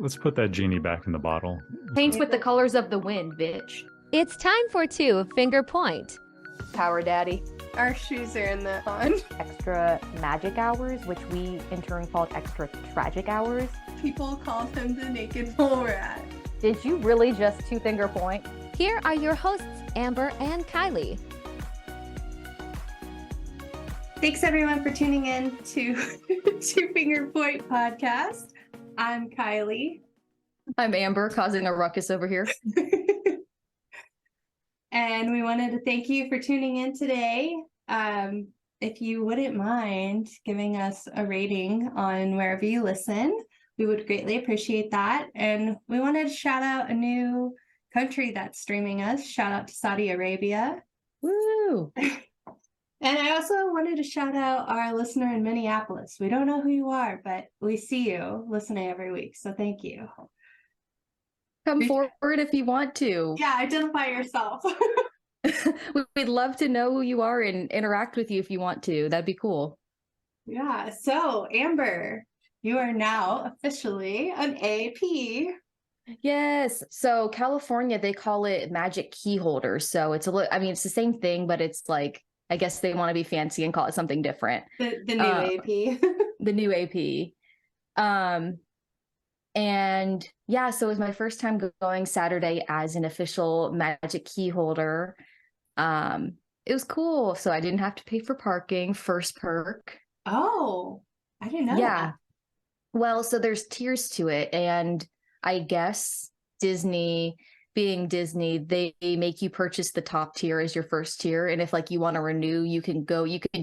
Let's put that genie back in the bottle. Paints with the colors of the wind, bitch. It's time for 2 finger point. Power daddy. Our shoes are in the pond. Extra magic hours, which we in turn called extra tragic hours. People called him the naked mole rat. Did you really just 2 finger point? Here are your hosts, Amber and Kylie. Thanks everyone for tuning in to Two Finger Point Podcast. I'm Kylie. I'm Amber, causing a ruckus over here. And we wanted to thank you for tuning in today. If you wouldn't mind giving us a rating on wherever you listen, we would greatly appreciate that. And we wanted to shout out a new country that's streaming us. Shout out to Saudi Arabia. Woo! And I also wanted to shout out our listener in Minneapolis. We don't know who you are, but we see you listening every week. So thank you. Come forward if you want to. Yeah, identify yourself. We'd love to know who you are and interact with you if you want to. That'd be cool. Yeah. So, Amber, you are now officially an AP. Yes. So California, they call it magic key holders. So it's it's the same thing, but it's like, I guess they want to be fancy and call it something different. The new AP. The new AP. And yeah, so it was my first time going Saturday as an official magic key holder. It was cool. So I didn't have to pay for parking, first perk. Oh, I didn't know that. Well, so there's tiers to it. And I guess Disney, being Disney, they make you purchase the top tier as your first tier. And if like you want to renew, you can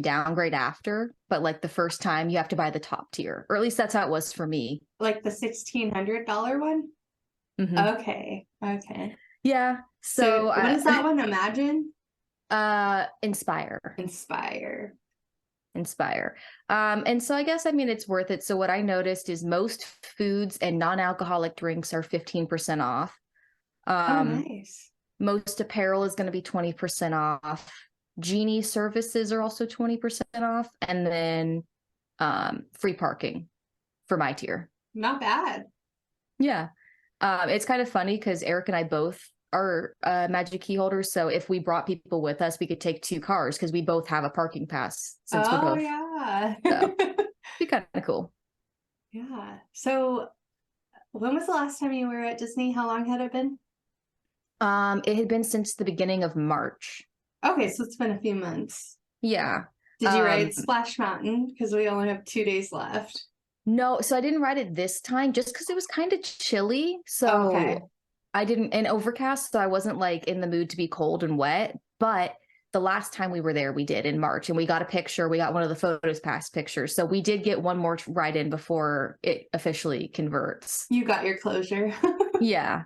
downgrade after. But like the first time you have to buy the top tier, or at least that's how it was for me. Like the $1,600 one? Mm-hmm. Okay. Yeah. So what is that one? Imagine? Inspire. And so I guess, it's worth it. So what I noticed is most foods and non-alcoholic drinks are 15% off. Nice. Most apparel is going to be 20% off. Genie services are also 20% off. And then free parking for my tier. Not bad. Yeah. It's kind of funny because Eric and I both are magic key holders. So if we brought people with us, we could take 2 cars because we both have a parking pass since we're both. Yeah. So be kind of cool. Yeah. So when was the last time you were at Disney? How long had it been? It had been since the beginning of March. Okay, so it's been a few months. Yeah. Did you ride Splash Mountain? Because we only have 2 days left. No, so I didn't ride it this time just because it was kind of chilly. So okay. I didn't, and overcast, so I wasn't like in the mood to be cold and wet. But the last time we were there, we did in March, and we got a picture. We got one of the photos pass pictures. So we did get one more ride in before it officially converts. You got your closure. Yeah.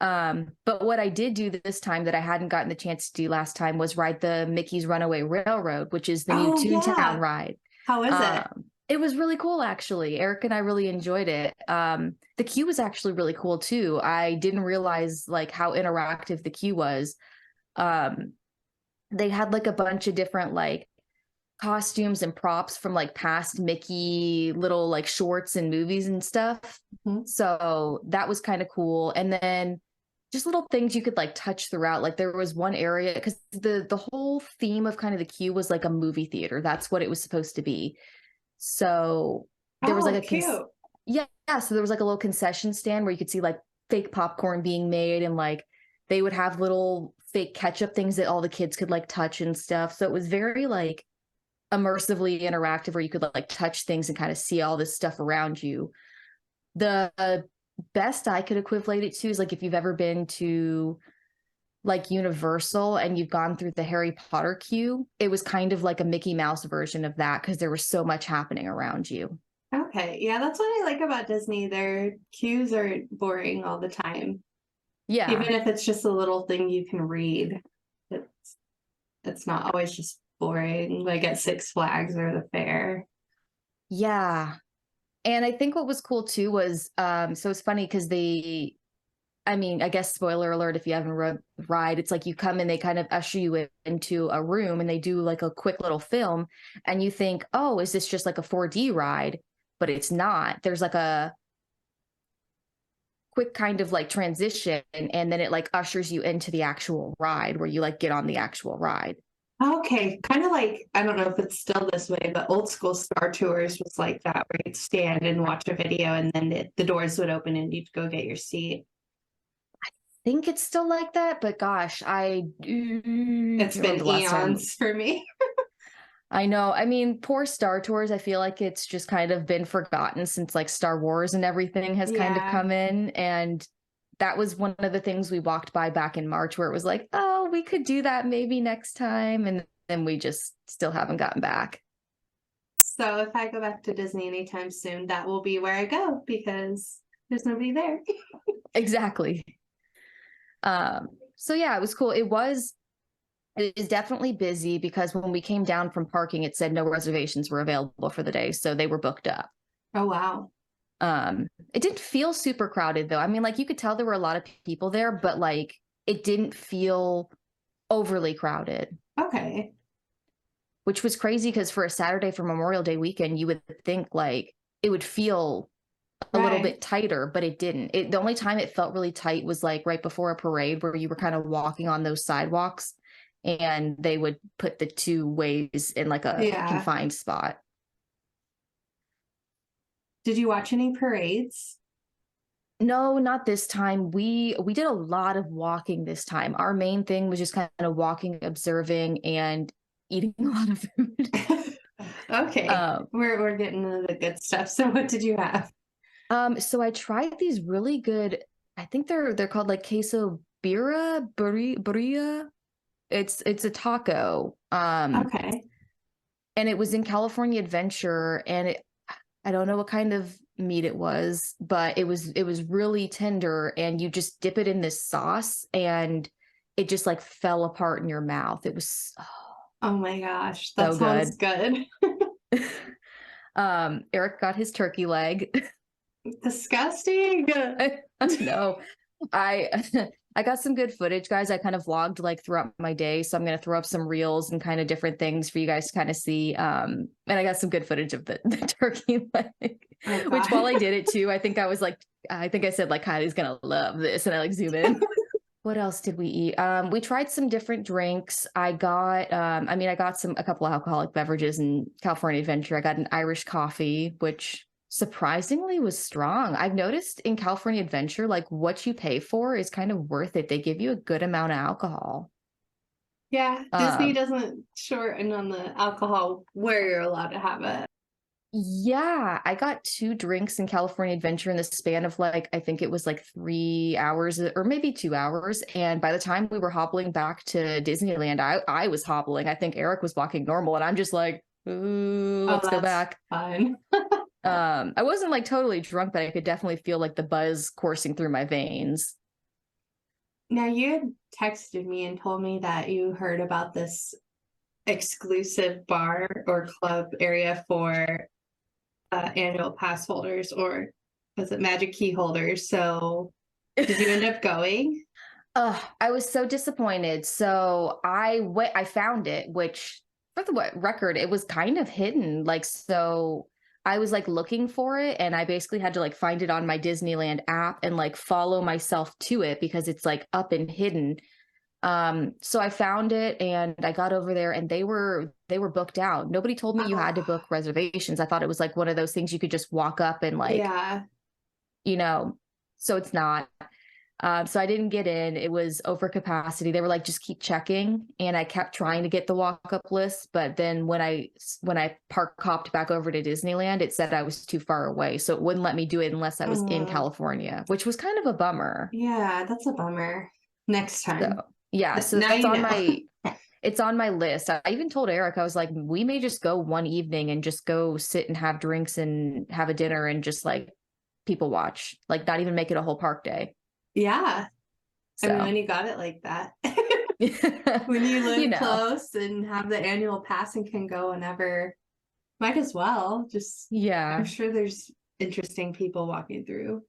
But what I did do this time that I hadn't gotten the chance to do last time was ride the Mickey's Runaway Railroad, which is the new Toontown ride. How is it? It was really cool, actually. Eric and I really enjoyed it. The queue was actually really cool too. I didn't realize like how interactive the queue was. They had like a bunch of different like costumes and props from like past Mickey little like shorts and movies and stuff. Mm-hmm. So that was kind of cool. And then just little things you could like touch throughout. Like there was one area because the whole theme of kind of the queue was like a movie theater. That's what it was supposed to be. So there was like cute. So there was like a little concession stand where you could see like fake popcorn being made, and like they would have little fake ketchup things that all the kids could like touch and stuff. So it was very like immersively interactive where you could like touch things and kind of see all this stuff around you. The best I could equivalent it to is like if you've ever been to like Universal and you've gone through the Harry Potter queue, it was kind of like a Mickey Mouse version of that because there was so much happening around you. Okay. Yeah, that's what I like about Disney. Their queues are boring all the time. Yeah. Even if it's just a little thing you can read, it's not always just boring, like at Six Flags or the fair. Yeah. And I think what was cool too was, so it's funny because I guess spoiler alert, if you haven't ride, it's like you come and they kind of usher you into a room and they do like a quick little film and you think, oh, is this just like a 4D ride? But it's not. There's like a quick kind of like transition, and then it like ushers you into the actual ride where you like get on the actual ride. Okay, kind of like, I don't know if it's still this way, but old school Star Tours was like that, where you'd stand and watch a video and then the doors would open and you'd go get your seat. Think it's still like that, but gosh, It's been eons for me. I know. I mean, poor Star Tours. I feel like it's just kind of been forgotten since like Star Wars and everything has kind of come in. And that was one of the things we walked by back in March where it was like, oh, we could do that maybe next time. And then we just still haven't gotten back. So if I go back to Disney anytime soon, that will be where I go because there's nobody there. Exactly. So yeah, it was cool. It is definitely busy because when we came down from parking, it said no reservations were available for the day. So they were booked up. Oh, wow. It didn't feel super crowded though. I mean, like you could tell there were a lot of people there, but like it didn't feel overly crowded. Okay. Which was crazy because for a Saturday for Memorial Day weekend, you would think like it would feel a little bit tighter, but it didn't. The only time it felt really tight was like right before a parade where you were kind of walking on those sidewalks and they would put the two ways in like a confined spot. Did you watch any parades? No, not this time. We did a lot of walking this time. Our main thing was just kind of walking, observing, and eating a lot of food. Okay. We're getting into the good stuff. So what did you have? So I tried these really good, I think they're called like queso birria. It's a taco. Okay. And it was in California Adventure, and I don't know what kind of meat it was, but it was really tender, and you just dip it in this sauce and it just like fell apart in your mouth. It was oh my gosh, that sounds good. Eric got his turkey leg. Disgusting. No, I got some good footage, guys. I kind of vlogged like throughout my day, so I'm going to throw up some reels and kind of different things for you guys to kind of see. And I got some good footage of the turkey leg, which while I did it too, I think I said like Kylie's going to love this, and I like zoom in. What else did we eat? We tried some different drinks. I got a couple of alcoholic beverages in California Adventure. I got an Irish coffee, which surprisingly was strong. I've noticed in California Adventure, like what you pay for is kind of worth it. They give you a good amount of alcohol. Yeah, Disney doesn't shorten on the alcohol where you're allowed to have it. Yeah, I got 2 drinks in California Adventure in the span of like, I think it was like 3 hours or maybe 2 hours. And by the time we were hobbling back to Disneyland, I was hobbling. I think Eric was walking normal, and I'm just like, ooh, let's go back. Fun. I wasn't like totally drunk, but I could definitely feel like the buzz coursing through my veins. Now, you had texted me and told me that you heard about this exclusive bar or club area for annual pass holders, or was it magic key holders? So did you end up going? I was so disappointed. So I found it, which for the record, it was kind of hidden. Like, so I was like looking for it, and I basically had to like find it on my Disneyland app and like follow myself to it because it's like up and hidden. So I found it and I got over there, and they were booked out. Nobody told me you had to book reservations. I thought it was like one of those things you could just walk up and like, so it's not. So I didn't get in. It was over capacity. They were like, just keep checking. And I kept trying to get the walk-up list. But then when I hopped back over to Disneyland, it said I was too far away. So it wouldn't let me do it unless I was in California, which was kind of a bummer. Yeah, that's a bummer. Next time. So, yeah. So that's it's on my list. I even told Eric, I was like, we may just go one evening and just go sit and have drinks and have a dinner and just like people watch, like not even make it a whole park day. Yeah. So. I mean, when you got it like that, when you live close and have the annual pass and can go whenever, might as well. Just, I'm sure there's interesting people walking through.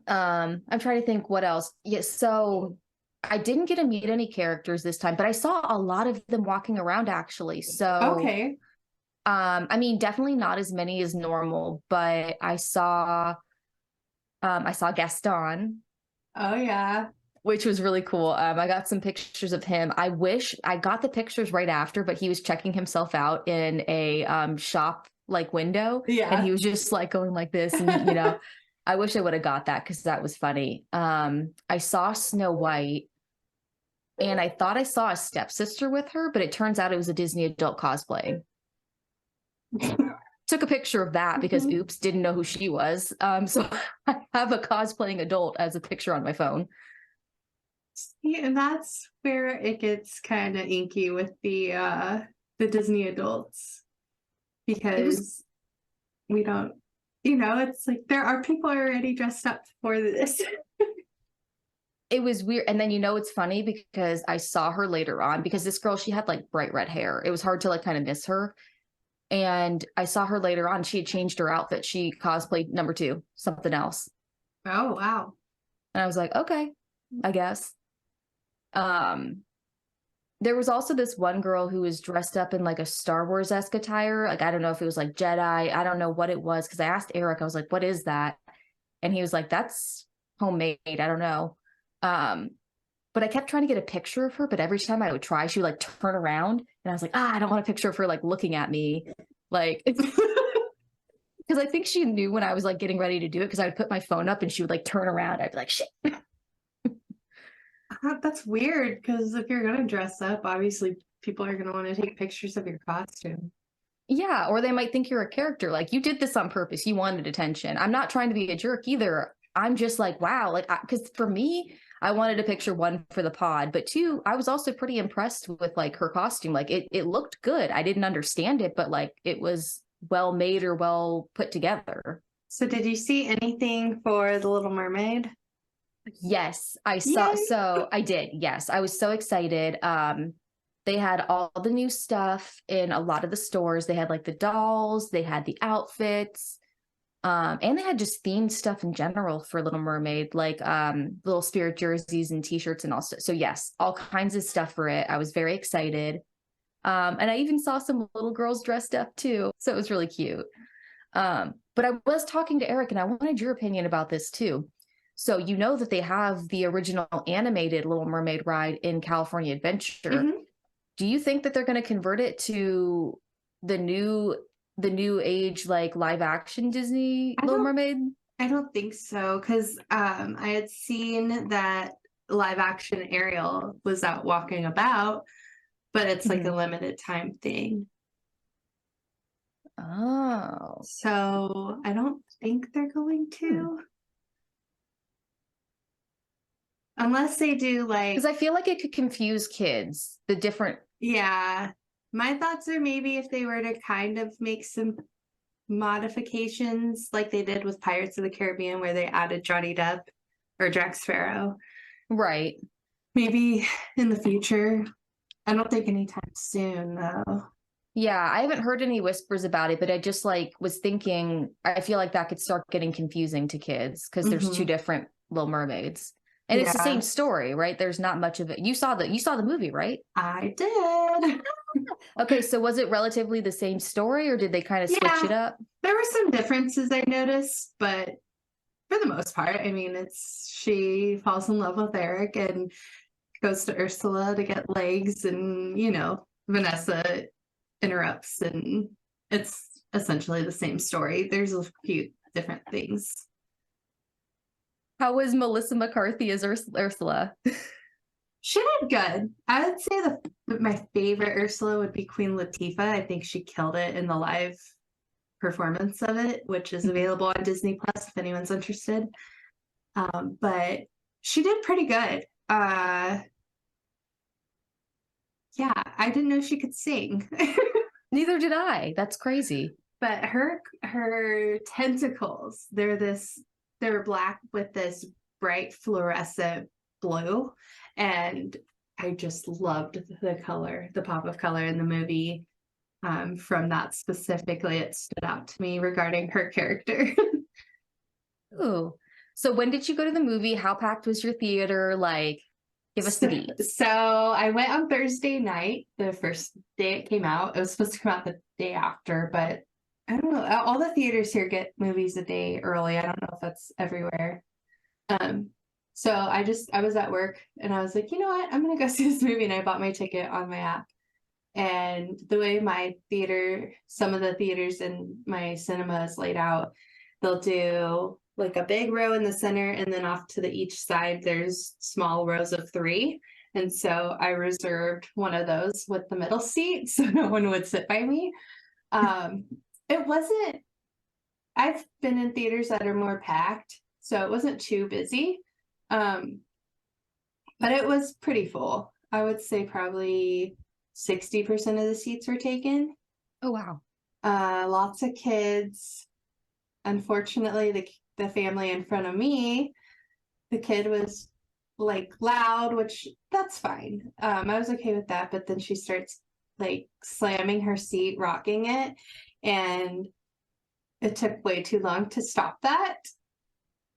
I'm trying to think what else. Yes. So I didn't get to meet any characters this time, but I saw a lot of them walking around actually. So, okay. I mean, definitely not as many as normal, but I saw I saw Gaston, Oh yeah. which was really cool. I got some pictures of him. I wish I got the pictures right after, but he was checking himself out in a shop like window, Yeah. and he was just like going like this, and you know, I wish I would have got that because that was funny. I saw Snow White, and I thought I saw a stepsister with her, but it turns out it was a Disney adult cosplaying. Took a picture of that because oops, didn't know who she was. So I have a cosplaying adult as a picture on my phone. Yeah, and that's where it gets kind of inky with the Disney adults, because we don't, it's like there are people already dressed up for this. It was weird. And then, it's funny because I saw her later on, because this girl, she had like bright red hair. It was hard to like kind of miss her. And I saw her later on. She had changed her outfit. She cosplayed number 2, something else. Oh, wow. And I was like, okay, I guess. There was also this one girl who was dressed up in like a Star Wars-esque attire. Like, I don't know if it was like Jedi. I don't know what it was. Because I asked Eric, I was like, what is that? And he was like, that's homemade. I don't know. But I kept trying to get a picture of her, but every time I would try, she would like turn around, and I was like, I don't want a picture of her like looking at me. Like, because I think she knew when I was like getting ready to do it, because I would put my phone up and she would like turn around. I'd be like, shit. That's weird, because if you're going to dress up, obviously people are going to want to take pictures of your costume. Yeah, or they might think you're a character. Like, you did this on purpose. You wanted attention. I'm not trying to be a jerk either. I'm just like, wow. Like, because for me, I wanted a picture, 1, for the pod, but 2, I was also pretty impressed with like her costume. Like it looked good. I didn't understand it, but like it was well made or well put together. So did you see anything for The Little Mermaid? Yes, I saw. Yay. So I did. Yes, I was so excited. They had all the new stuff in a lot of the stores. They had like the dolls, they had the outfits. And they had just themed stuff in general for Little Mermaid, like little spirit jerseys and t-shirts and all stuff. So yes, all kinds of stuff for it. I was very excited. And I even saw some little girls dressed up too. So it was really cute. But I was talking to Eric, and I wanted your opinion about this too. So you know that they have the original animated Little Mermaid ride in California Adventure. Mm-hmm. Do you think that they're going to convert it to the new age, like live action Disney Little Mermaid? I don't think so, because I had seen that live action Ariel was out walking about, but it's like a limited time thing. Oh. So I don't think they're going to. Unless they do like... Because I feel like it could confuse kids, the different... Yeah. My thoughts are maybe if they were to kind of make some modifications like they did with Pirates of the Caribbean, where they added Johnny Depp or Jack Sparrow. Right. Maybe in the future. I don't think anytime soon, though. Yeah, I haven't heard any whispers about it, but I just like was thinking, I feel like that could start getting confusing to kids because there's 2 different Little Mermaids. And it's the same story, right? There's not much of it. You saw the movie, right? I did. Okay, so was it relatively the same story, or did they kind of switch it up? There were some differences I noticed, but for the most part, I mean, she falls in love with Eric and goes to Ursula to get legs, and Vanessa interrupts, and it's essentially the same story. There's a few different things. How was Melissa McCarthy as Ursula? She did good. I would say my favorite Ursula would be Queen Latifah. I think she killed it in the live performance of it, which is available on Disney Plus if anyone's interested. But she did pretty good. Yeah, I didn't know she could sing. Neither did I. That's crazy. But her tentacles, they're black with this bright fluorescent blue, and I just loved the color, the pop of color in the movie. From that specifically, it stood out to me regarding her character. Ooh. So when did you go to the movie? How packed was your theater? Like, give us the deets. So I went on Thursday night, the first day it came out. It was supposed to come out the day after, but I don't know. All the theaters here get movies a day early. I don't know if that's everywhere. So I was at work and I was like, you know what? I'm gonna go see this movie, and I bought my ticket on my app. And the way some of the theaters in my cinema is laid out, they'll do like a big row in the center, and then off to each side, there's small rows of 3. And so I reserved one of those with the middle seat so no one would sit by me. It wasn't, I've been in theaters that are more packed, so it wasn't too busy. But it was pretty full. I would say probably 60% of the seats were taken. Oh, wow. Lots of kids. Unfortunately, the family in front of me, the kid was like loud, which that's fine. I was okay with that, but then she starts like slamming her seat, rocking it, and it took way too long to stop that.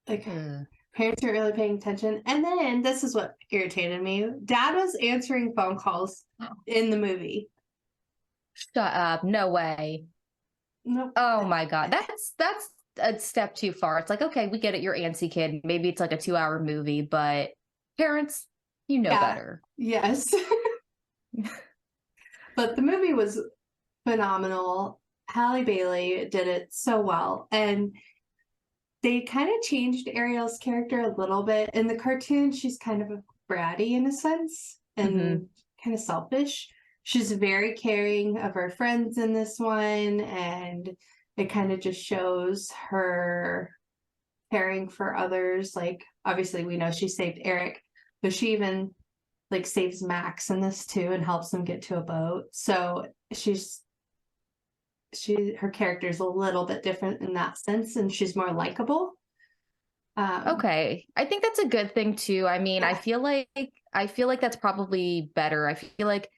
Like parents weren't really paying attention. And then this is what irritated me. Dad was answering phone calls in the movie. Shut up. No way. Nope. Oh my God. That's a step too far. It's like, okay, we get it. You're antsy kid. Maybe it's like a 2-hour movie, but parents, you know better. Yes. But the movie was phenomenal. Halle Bailey did it so well. And they kind of changed Ariel's character a little bit. In the cartoon, she's kind of a bratty in a sense and kind of selfish. She's very caring of her friends in this one, and it kind of just shows her caring for others. Like, obviously, we know she saved Eric, but she even like saves Max in this too and helps him get to a boat. So her character is a little bit different in that sense, and she's more likable. Okay. I think that's a good thing too. I mean, I feel like that's probably better. I feel like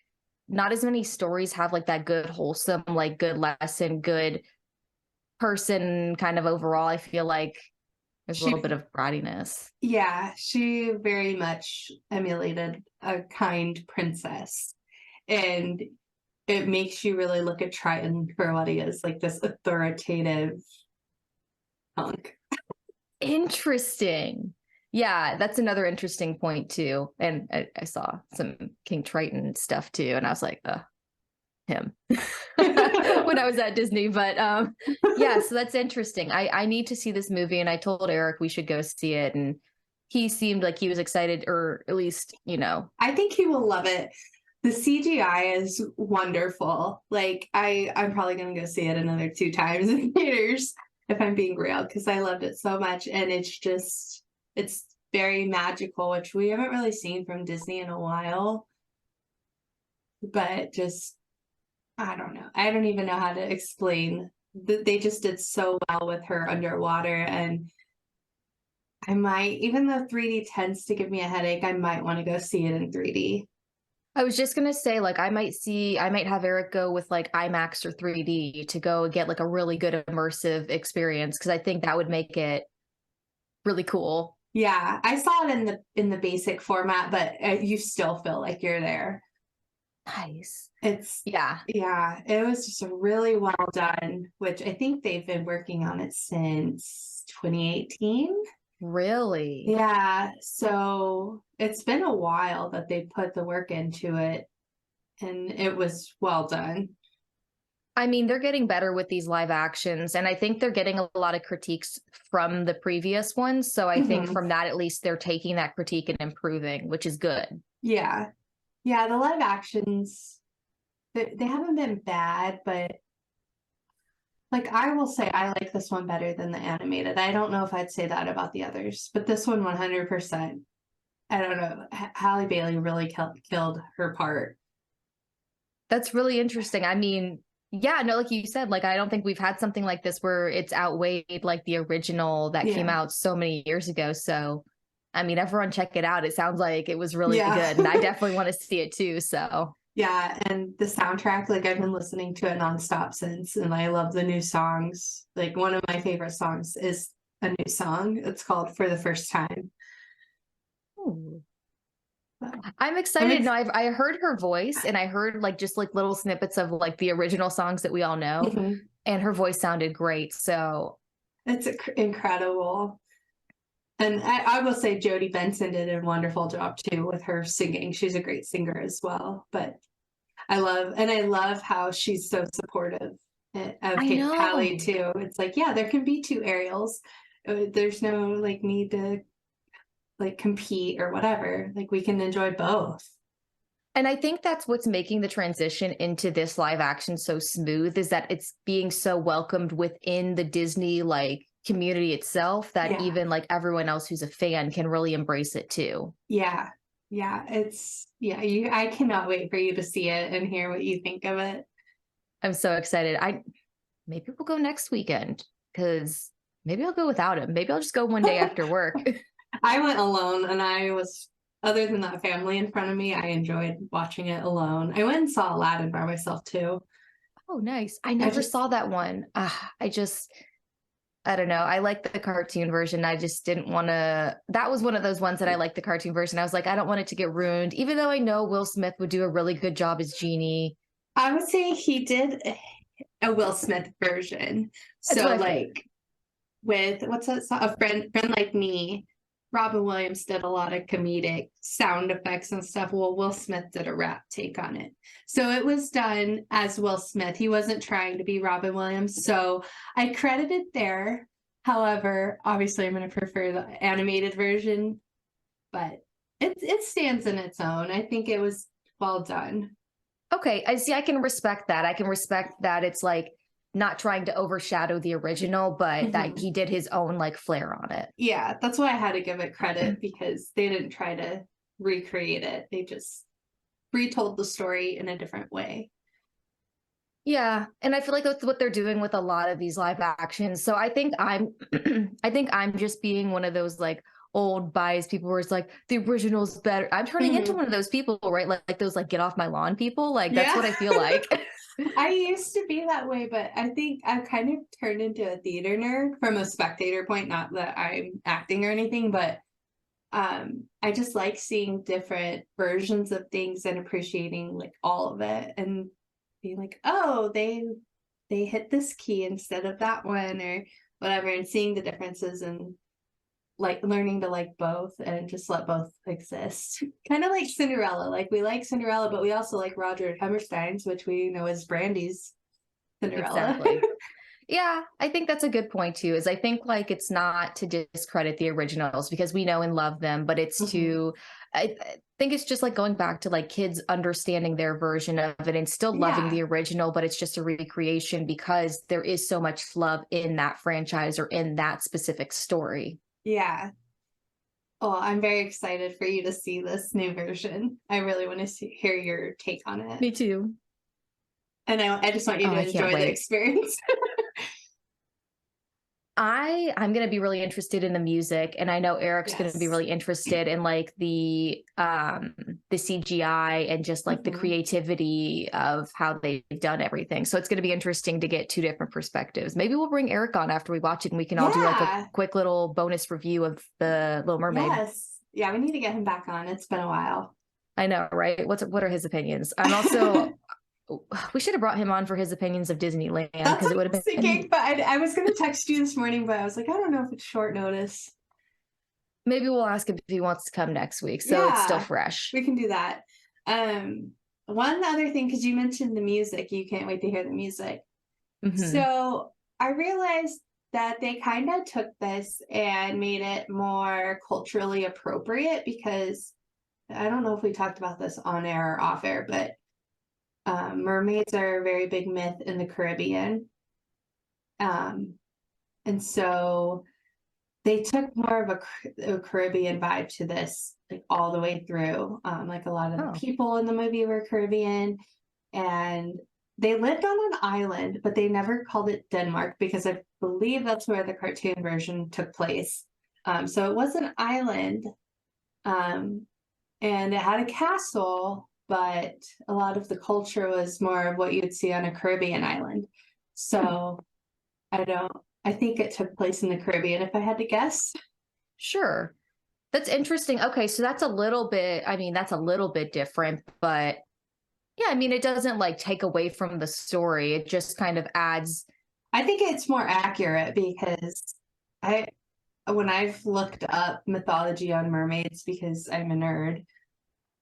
not as many stories have like that good wholesome, like good lesson, good person kind of overall. I feel like there's a little bit of brattiness. Yeah, she very much emulated a kind princess, and it makes you really look at Triton for what he is, like this authoritative punk. Interesting. Yeah, that's another interesting point too. And I saw some King Triton stuff too, and I was like, him when I was at Disney. But yeah, so that's interesting. I need to see this movie, and I told Eric we should go see it, and he seemed like he was excited, or at least, I think he will love it. The CGI is wonderful. Like, I'm probably gonna go see it another 2 times in theaters if I'm being real, because I loved it so much. And it's very magical, which we haven't really seen from Disney in a while. But just, I don't know. I don't even know how to explain. They just did so well with her underwater, and I might, even though 3D tends to give me a headache, I might want to go see it in 3D. I was just gonna say, like, I might have Eric go with like IMAX or 3D to go get like a really good immersive experience, because I think that would make it really cool. Yeah, I saw it in the basic format, but you still feel like you're there. Nice. Yeah, it was just really well done, which I think they've been working on it since 2018. Really? Yeah, so it's been a while that they put the work into it, and it was well done. I mean, they're getting better with these live actions, and I think they're getting a lot of critiques from the previous ones. So I think from that, at least they're taking that critique and improving, which is good. Yeah. Yeah, the live actions, they haven't been bad, but like, I will say I like this one better than the animated. I don't know if I'd say that about the others, but this one 100%. I don't know. Halle Bailey really killed her part. That's really interesting. I mean, yeah, no, like you said, like, I don't think we've had something like this where it's outweighed like the original that came out so many years ago. So, I mean, everyone check it out. It sounds like it was really good, and I definitely want to see it too. So yeah, and the soundtrack, like, I've been listening to it nonstop since, and I love the new songs. Like, one of my favorite songs is a new song. It's called For the First Time. Ooh. I'm excited. No, I heard her voice, and I heard like just like little snippets of like the original songs that we all know. And her voice sounded great. So It's incredible. And I will say Jodie Benson did a wonderful job too with her singing. She's a great singer as well. But I love how she's so supportive of Kylie too. It's like, yeah, there can be two Ariels. There's no like need to like compete or whatever. Like we can enjoy both. And I think that's what's making the transition into this live action so smooth, is that it's being so welcomed within the Disney like community itself, that even like everyone else who's a fan can really embrace it too. Yeah. I cannot wait for you to see it and hear what you think of it. I'm so excited. Maybe we'll go next weekend, because maybe I'll go without him. Maybe I'll just go one day after work. I went alone, and I was, other than that family in front of me, I enjoyed watching it alone. I went and saw Aladdin by myself too. Oh, nice. I never saw that one. I don't know. I like the cartoon version. I just didn't want to. That was one of those ones that I liked the cartoon version. I was like, I don't want it to get ruined, even though I know Will Smith would do a really good job as Genie. I would say he did a Will Smith version. So like with what's that song? A friend like me. Robin Williams did a lot of comedic sound effects and stuff. Well, Will Smith did a rap take on it. So it was done as Will Smith. He wasn't trying to be Robin Williams. So I credit it there. However, obviously I'm going to prefer the animated version, but it stands in its own. I think it was well done. Okay. I can respect that. I can respect that it's like not trying to overshadow the original, but that he did his own like flair on it. Yeah, that's why I had to give it credit, because they didn't try to recreate it. They just retold the story in a different way. Yeah, and I feel like that's what they're doing with a lot of these live actions. So I think I'm just being one of those like old biased people where it's like the original's better. I'm turning into one of those people, right? Like those like get off my lawn people. Like that's what I feel like. I used to be that way, but I think I've kind of turned into a theater nerd from a spectator point, not that I'm acting or anything, but I just like seeing different versions of things and appreciating like all of it and being like, oh, they hit this key instead of that one or whatever, and seeing the differences and like learning to like both and just let both exist. Kind of like Cinderella. Like we like Cinderella, but we also like Roger Hammerstein's, which we know is Brandy's Cinderella. Exactly. Yeah, I think that's a good point too, is I think like it's not to discredit the originals because we know and love them, but it's to, I think it's just like going back to like kids understanding their version of it and still loving the original, but it's just a recreation because there is so much love in that franchise or in that specific story. Yeah. Oh, I'm very excited for you to see this new version. I really want to hear your take on it. Me too. And I just want you to enjoy the experience. I'm going to be really interested in the music, and I know Eric's going to be really interested in like the CGI and just like the creativity of how they've done everything. So it's going to be interesting to get two different perspectives. Maybe we'll bring Eric on after we watch it and we can all do like a quick little bonus review of the Little Mermaid. Yes. Yeah, we need to get him back on. It's been a while. I know, right? What are his opinions? I'm also we should have brought him on for his opinions of Disneyland, because it would have been thinking, but I was going to text you this morning, but I was like, I don't know if it's short notice. Maybe we'll ask him if he wants to come next week, so it's still fresh. We can do that. One other thing, because you mentioned the music, you can't wait to hear the music. So I realized that they kind of took this and made it more culturally appropriate, because I don't know if we talked about this on air or off air, but mermaids are a very big myth in the Caribbean. And so they took more of a Caribbean vibe to this, like all the way through. Like a lot of the people in the movie were Caribbean, and they lived on an island, but they never called it Denmark because I believe that's where the cartoon version took place. So it was an island, and it had a castle, but a lot of the culture was more of what you'd see on a Caribbean island. So I think it took place in the Caribbean, if I had to guess. Sure. That's interesting. Okay, so that's a little bit different, but yeah, I mean, it doesn't like take away from the story. It just kind of adds I think it's more accurate because when I've looked up mythology on mermaids, because I'm a nerd,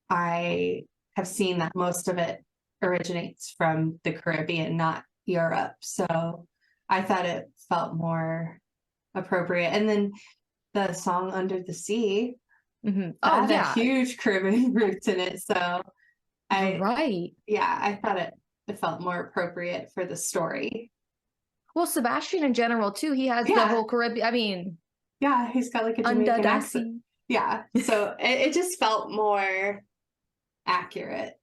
I have seen that most of it originates from the Caribbean, not Europe. So I thought it felt more appropriate. And then the song Under the Sea, Mhm. that Oh had yeah, huge Caribbean roots in it. So you're I, right. yeah, I thought it felt more appropriate for the story. Well, Sebastian in general too. He has the Yeah. whole Caribbean. I mean, Yeah, he's got like a under Jamaican the accent. sea. Yeah. So it just felt more accurate.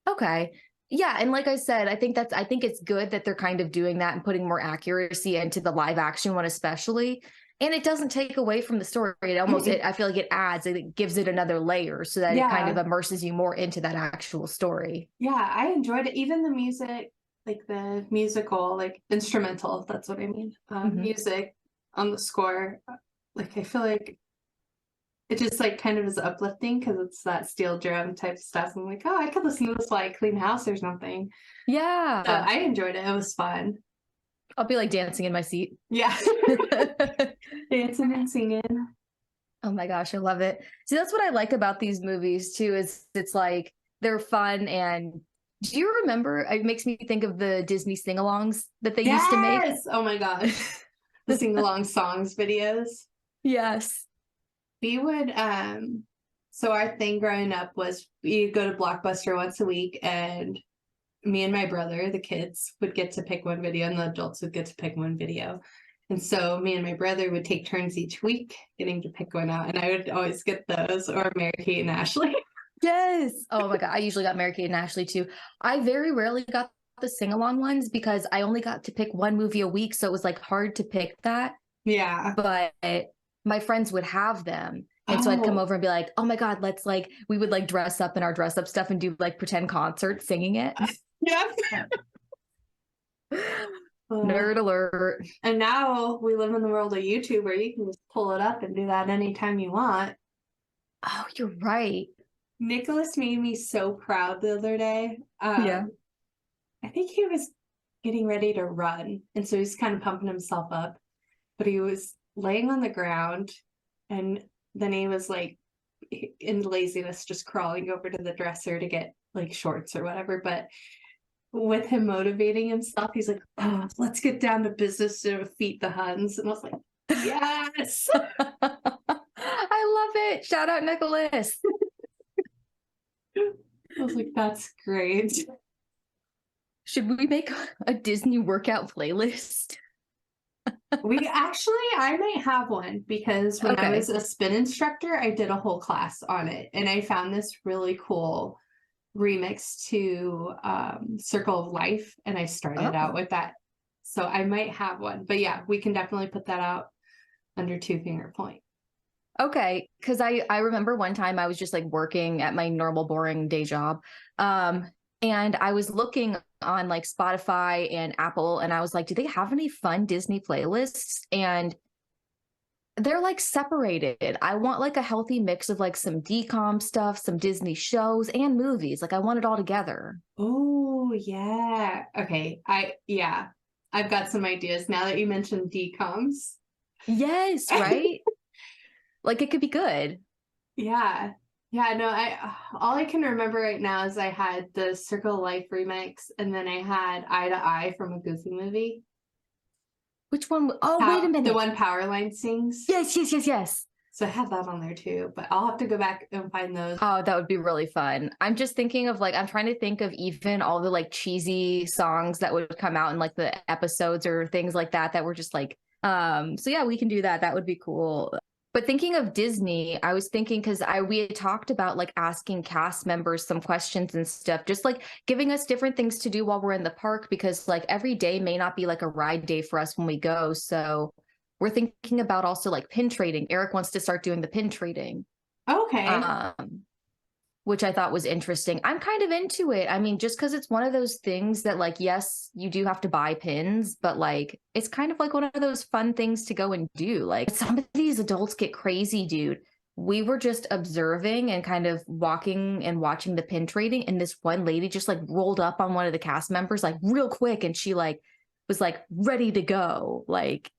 Okay. Yeah, and like I said, I think it's good that they're kind of doing that and putting more accuracy into the live action one, especially. And it doesn't take away from the story. It almost, I feel like it adds, it gives it another layer so that it kind of Yeah. immerses you more into that actual story. Yeah, I enjoyed it. Even the music, like the musical, like instrumental, that's what I mean. Mhm. Music on the score. Like I feel like it just like kind of is uplifting because it's that steel drum type stuff. I'm like, oh, I could listen to this while I clean house or something. So Yeah. I enjoyed it. It was fun. I'll be like dancing in my seat. Yeah. Dancing and singing. Oh my gosh, I love it. See, that's what I like about these movies too, is it's like they're fun. And do you remember, it makes me think of the Disney sing-alongs that they used to make? Yes. Oh my gosh. The sing-along songs videos. Yes. We would so our thing growing up was we'd go to Blockbuster once a week, and me and my brother, the kids, would get to pick one video and the adults would get to pick one video. And so me and my brother would take turns each week getting to pick one out, and I would always get those or Mary Kate and Ashley. Yes. Oh my God. I usually got Mary Kate and Ashley too. I very rarely got the sing-along ones because I only got to pick one movie a week. So it was like hard to pick that. Yeah. But my friends would have them. And so I'd come Oh. over and be like, oh my God, let's like, we would like dress up in our dress up stuff and do like pretend concerts singing it. Yep. Nerd alert. And now we live in the world of YouTube where you can just pull it up and do that anytime you want. Oh, you're right. Nicholas made me so proud the other day. Yeah. I think he was getting ready to run, and so he's kind of pumping himself up, but he was laying on the ground, and then he was like in laziness just crawling over to the dresser to get like shorts or whatever. But with him motivating himself, he's like, oh, let's get down to business to defeat the Huns. And I was like, yes. I love it. Shout out Nicholas. I was like, that's great. Should we make a Disney workout playlist? I might have one because when I Okay. was a spin instructor, I did a whole class on it, and I found this really cool remix to Circle of Life, and I started out with that. So I might have one, but yeah, we can definitely put that out under Two Finger Point. Okay, because I remember one time I was just like working at my normal boring day job, and I was looking on like Spotify and Apple, and I was like, do they have any fun Disney playlists? And they're like separated. I want like a healthy mix of like some DCOM stuff, some Disney shows and movies. Like I want it all together. Oh yeah. Okay. I've got some ideas now that you mentioned DCOMs. Yes, right? Like it could be good. Yeah. Yeah, no, all I can remember right now is I had the Circle of Life remix, and then I had Eye to Eye from a Goofy movie. Which one? Oh, wait a minute. The one Powerline sings. Yes. So I have that on there too, but I'll have to go back and find those. Oh, that would be really fun. I'm just thinking of like, I'm trying to think of even all the like cheesy songs that would come out in like the episodes or things like that that were just like, so yeah, we can do that. That would be cool. But thinking of Disney, I was thinking because we had talked about like asking cast members some questions and stuff, just like giving us different things to do while we're in the park, because like every day may not be like a ride day for us when we go. So we're thinking about also like pin trading. Eric wants to start doing the pin trading. Okay. Which I thought was interesting. I'm kind of into it. I mean, just because it's one of those things that like, yes, you do have to buy pins, but like, it's kind of like one of those fun things to go and do. Like some of these adults get crazy, dude. We were just observing and kind of walking and watching the pin trading. And this one lady just like rolled up on one of the cast members, like real quick. And she like was like ready to go. Like,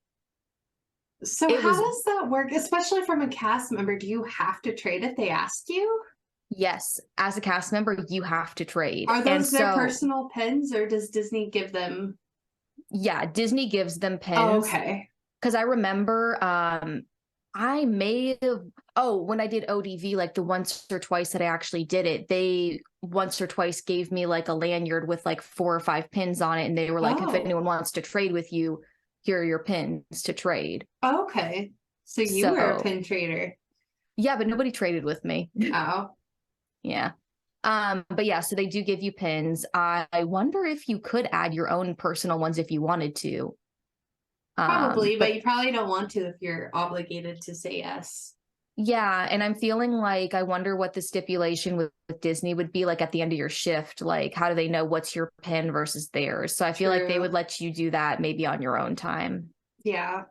So it how was- does that work, especially from a cast member? Do you have to trade if they asked you? yes, as a cast member, you have to trade. Are And those their so, personal pins, or does Disney give them? yeah, Disney gives them pins. Oh, okay. Because I remember I may have, when I did ODV, like the once or twice that I actually did it, they once or twice gave me like a lanyard with like 4 or 5 pins on it. And they were like, if Oh. anyone wants to trade with you, here are your pins to trade. Okay. So you were a So- pin trader. Yeah, but nobody traded with me. Oh. Yeah. But yeah, so they do give you pins. I wonder if you could add your own personal ones if you wanted to. Probably, but you probably don't want to if you're obligated to say yes. yeah, and I'm feeling like I wonder what the stipulation with Disney would be like at the end of your shift. Like, how do they know what's your pin versus theirs? So I feel like they True. would let you do that maybe on your own time. Yeah.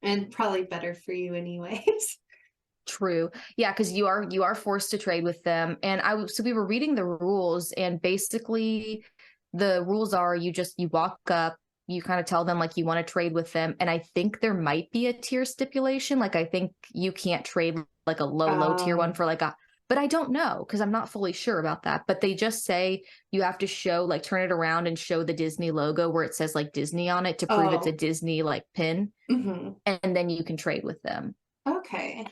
And probably better for you anyways. True. Yeah, because you are forced to trade with them. And so we were reading the rules, and basically the rules are you walk up, you kind of tell them like you want to trade with them. And I think there might be a tier stipulation. Like I think you can't trade like a low tier one for like but I don't know because I'm not fully sure about that. But they just say you have to show, like, turn it around and show the Disney logo where it says like Disney on it to prove it's a Disney like pin. Mm-hmm. And then you can trade with them. Okay.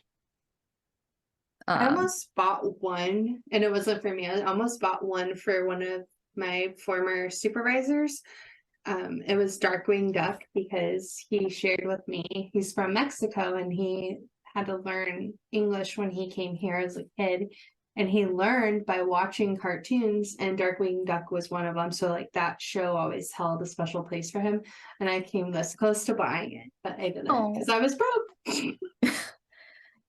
I almost bought one, and it wasn't for me. I almost bought one for one of my former supervisors. It was Darkwing Duck because he shared with me, he's from Mexico and he had to learn English when he came here as a kid. And he learned by watching cartoons, and Darkwing Duck was one of them. So like that show always held a special place for him. And I came this close to buying it, but I didn't because I was broke.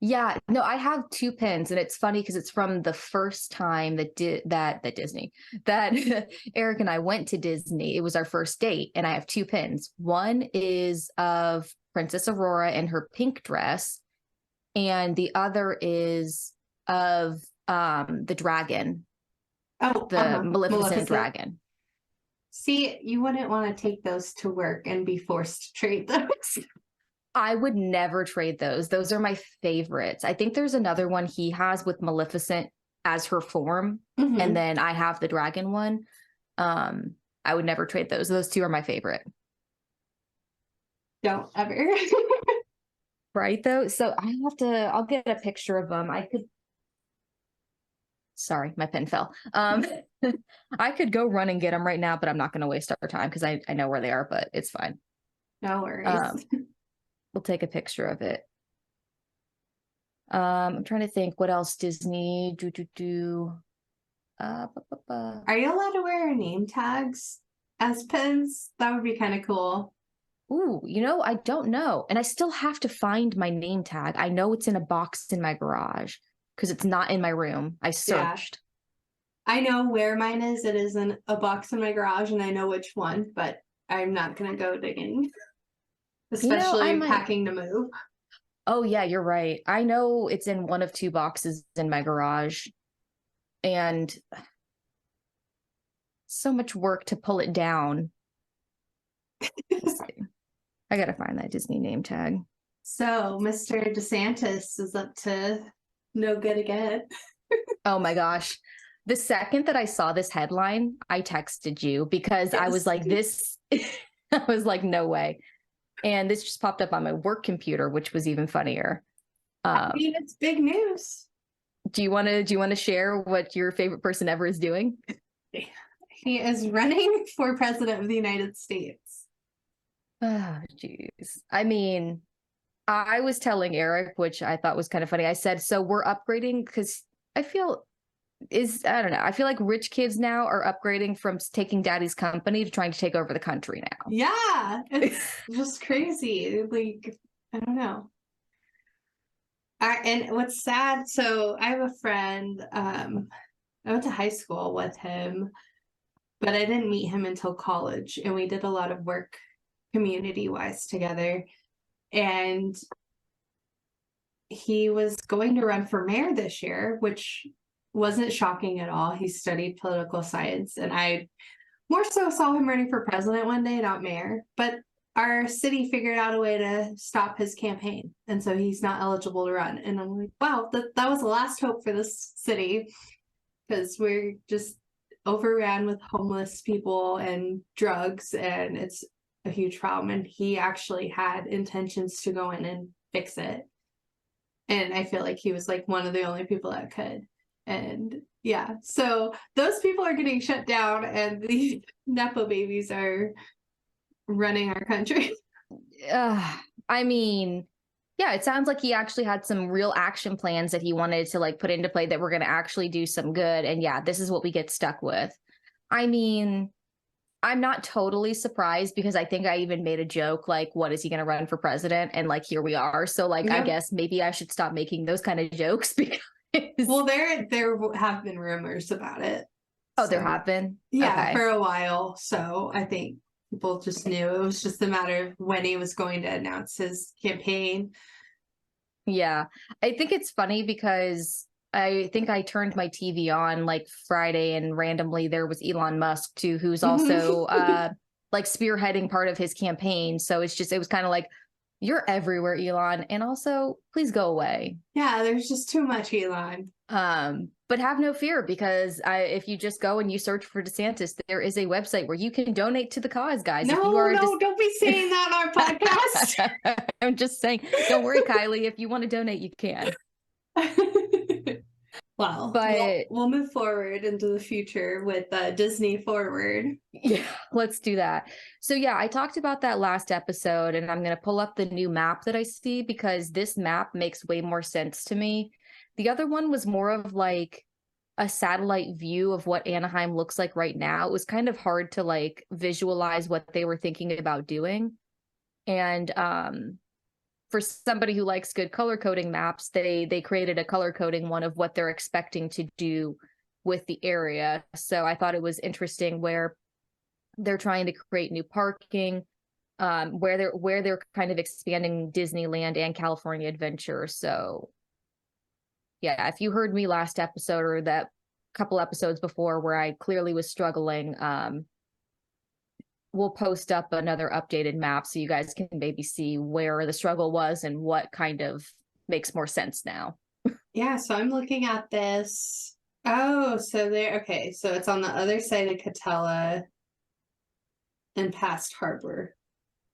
Yeah, no, I have 2 pins, and it's funny because it's from the first time that Disney that Eric and I went to Disney. It was our first date, and I have 2 pins. One is of Princess Aurora in her pink dress, and the other is of the dragon, the Maleficent dragon. See, you wouldn't want to take those to work and be forced to trade those. I would never trade those. Those are my favorites. I think there's another one he has with Maleficent as her form. Mhm. And then I have the dragon one. I would never trade those. Those 2 are my favorite. Don't ever. Right though? So I'll get a picture of them. Sorry, my pen fell. I could go run and get them right now, but I'm not going to waste our time because I know where they are, but it's fine. No worries. We'll take a picture of it. I'm trying to think what else Disney do. Are you allowed to wear name tags as pins? That would be kind of cool. Ooh, I don't know. And I still have to find my name tag. I know it's in a box in my garage because it's not in my room. I searched. Yeah. I know where mine is. It is in a box in my garage, and I know which one, but I'm not going to go digging. Especially packing to move. Oh, yeah, you're right. I know it's in one of 2 boxes in my garage. And so much work to pull it down. I gotta find that Disney name tag. So Mr. DeSantis is up to no good again. Oh my gosh. The second that I saw this headline, I texted you because I was like, I was like, no way. And this just popped up on my work computer, which was even funnier. I mean, it's big news. Do you want to share what your favorite person ever is doing? He is running for president of the United States. Oh, jeez. I mean, I was telling Eric, which I thought was kind of funny. I said, so we're upgrading because I feel like rich kids now are upgrading from taking daddy's company to trying to take over the country now. Yeah, it's just crazy. Like, I don't know. And what's sad, so I have a friend, I went to high school with him, but I didn't meet him until college, and we did a lot of work community-wise together. And he was going to run for mayor this year, which wasn't shocking at all. He studied political science, and I more so saw him running for president one day, not mayor. But our city figured out a way to stop his campaign. And so he's not eligible to run. And I'm like, wow, that was the last hope for this city, because we're just overran with homeless people and drugs, and it's a huge problem. And he actually had intentions to go in and fix it. And I feel like he was like one of the only people that could. And yeah, so those people are getting shut down, and these Nepo babies are running our country. I mean, yeah, it sounds like he actually had some real action plans that he wanted to like put into play that were going to actually do some good. And yeah, this is what we get stuck with. I mean, I'm not totally surprised, because I think I even made a joke like, what is he going to run for president? And like, here we are. So like, I guess maybe I should stop making those kind of jokes, because well, there have been rumors about it. Oh, there have been? Yeah, Okay. for a while. So I think people just knew. It was just a matter of when he was going to announce his campaign. Yeah, I think it's funny because I think I turned my TV on like Friday, and randomly there was Elon Musk too, who's also like spearheading part of his campaign. So it was kind of like, you're everywhere, Elon, and also please go away. Yeah, there's just too much Elon. But have no fear, because if you just go and you search for DeSantis, there is a website where you can donate to the cause, guys. No, if you are don't be saying that on our podcast. I'm just saying, don't worry, Kylie. If you want to donate, you can. Well, but we'll move forward into the future with DisneyForward. Yeah, let's do that. So yeah, I talked about that last episode, and I'm going to pull up the new map that I see, because this map makes way more sense to me. The other one was more of like a satellite view of what Anaheim looks like right now. It was kind of hard to like visualize what they were thinking about doing. And for somebody who likes good color coding maps, they created a color coding one of what they're expecting to do with the area. So I thought it was interesting where they're trying to create new parking, where they're kind of expanding Disneyland and California Adventure. So yeah, if you heard me last episode or that couple episodes before where I clearly was struggling, we'll post up another updated map so you guys can maybe see where the struggle was and what kind of makes more sense now. Yeah, so I'm looking at this. Oh, so okay, so it's on the other side of Catella and past Harbor.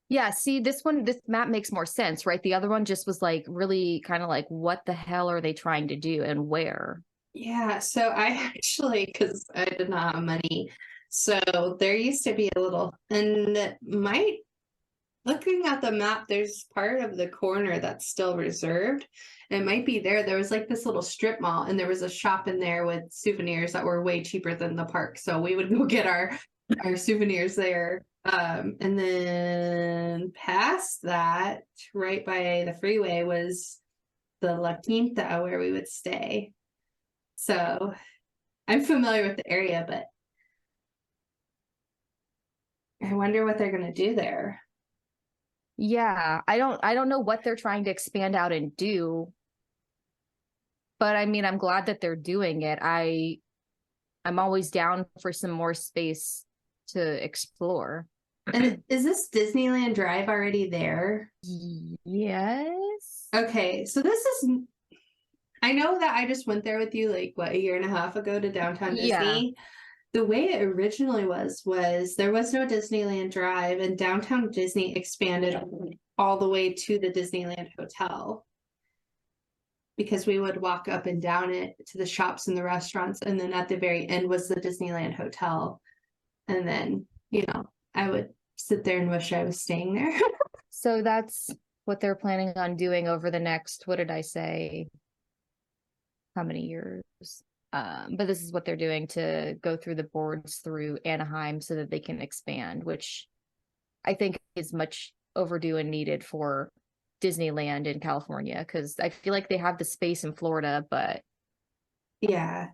Yeah, see, this map makes more sense, right? The other one just was like really kind of like, what the hell are they trying to do and where? Yeah, so I actually, because I did not have money, so there used to be a little, and looking at the map, there's part of the corner that's still reserved. It might be there. There was like this little strip mall, and there was a shop in there with souvenirs that were way cheaper than the park. So we would go get our souvenirs there. And then past that, right by the freeway, was the La Quinta where we would stay. So I'm familiar with the area, but I wonder what they're going to do there. Yeah, I don't know what they're trying to expand out and do. But I mean, I'm glad that they're doing it. I'm always down for some more space to explore. And is this Disneyland Drive already there? Yes. Okay, so I know that I just went there with you like a year and a half ago to downtown Disney. Yeah. The way it originally was there was no Disneyland Drive, and downtown Disney expanded all the way to the Disneyland Hotel, because we would walk up and down it to the shops and the restaurants, and then at the very end was the Disneyland Hotel. And then, I would sit there and wish I was staying there. So that's what they're planning on doing over the next, what did I say? How many years? But this is what they're doing to go through the boards through Anaheim so that they can expand, which I think is much overdue and needed for Disneyland in California, because I feel like they have the space in Florida, but yeah,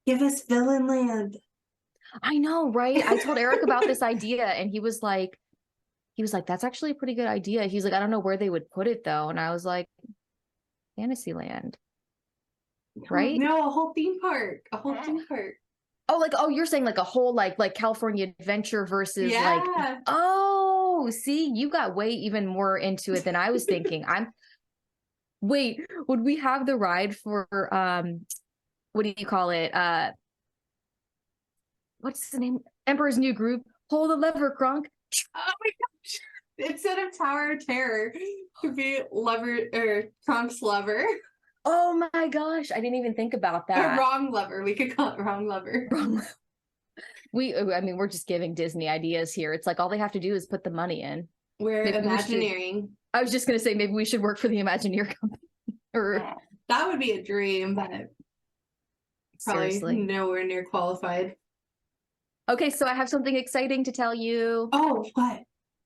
give us Villain Land. I know, right? I told Eric about this idea, and he was like, that's actually a pretty good idea. He's like, I don't know where they would put it though. And I was like, Fantasyland. Right? No, a whole theme park. Oh, like, oh, you're saying like a whole like California Adventure versus like, Yeah. oh, see, you got way even more into it than I was thinking. Wait, would we have the ride for what do you call it? What's the name? Emperor's New Groove. Hold the lever, Kronk. Oh my gosh. Instead of Tower of Terror, could be Lover or Kronk's Lover. Oh my gosh, I didn't even think about Or that. Wrong Lover. We could call it Wrong Lover. I mean, we're just giving Disney ideas here. It's like all they have to do is put the money in. We're Maybe we should- Imagineering. I was just gonna say maybe we should work for the Imagineer company. Or That would be a dream, but probably seriously. nowhere near qualified. Okay, so I have something exciting to tell you. Oh, what?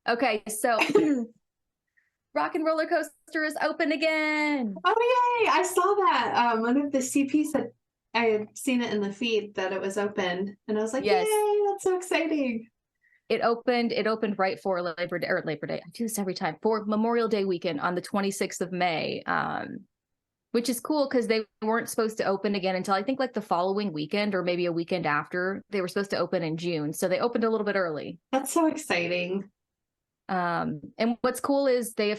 Okay, so Rock and Roller Coaster is open again. Oh, yay! I saw that. One of the CPs said I had seen it in the feed that it was open, and I was like, Yes. yay, that's so exciting. It opened right for Labor Day. I do this every time, for Memorial Day weekend on the 26th of May. Which is cool because they weren't supposed to open again until I think like the following weekend or maybe a weekend after. They were supposed to open in June. So they opened a little bit early. That's so exciting. And what's cool is they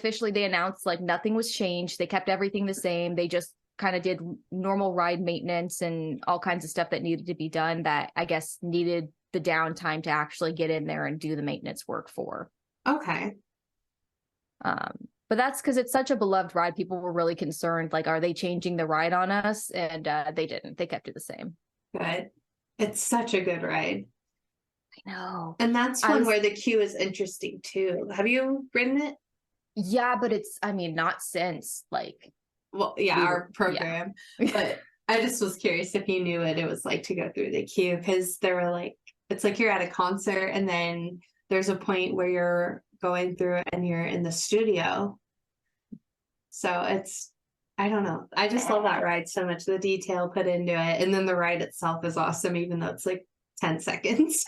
announced like nothing was changed. They kept everything the same. They just kind of did normal ride maintenance and all kinds of stuff that needed to be done that I guess needed the downtime to actually get in there and do the maintenance work for. Okay. But that's because it's such a beloved ride. People were really concerned, like, are they changing the ride on us? And they didn't. They kept it the same. Good. It's such a good ride. I know. And that's one where the queue is interesting too. Have you ridden it? Yeah, but not since like. Well, yeah, our program. Yeah. But I just was curious if you knew what it was like to go through the queue because there were like, it's like you're at a concert and then there's a point where you're going through it and you're in the studio. So it's, I don't know. I just love that ride so much. The detail put into it. And then the ride itself is awesome, even though it's like 10 seconds.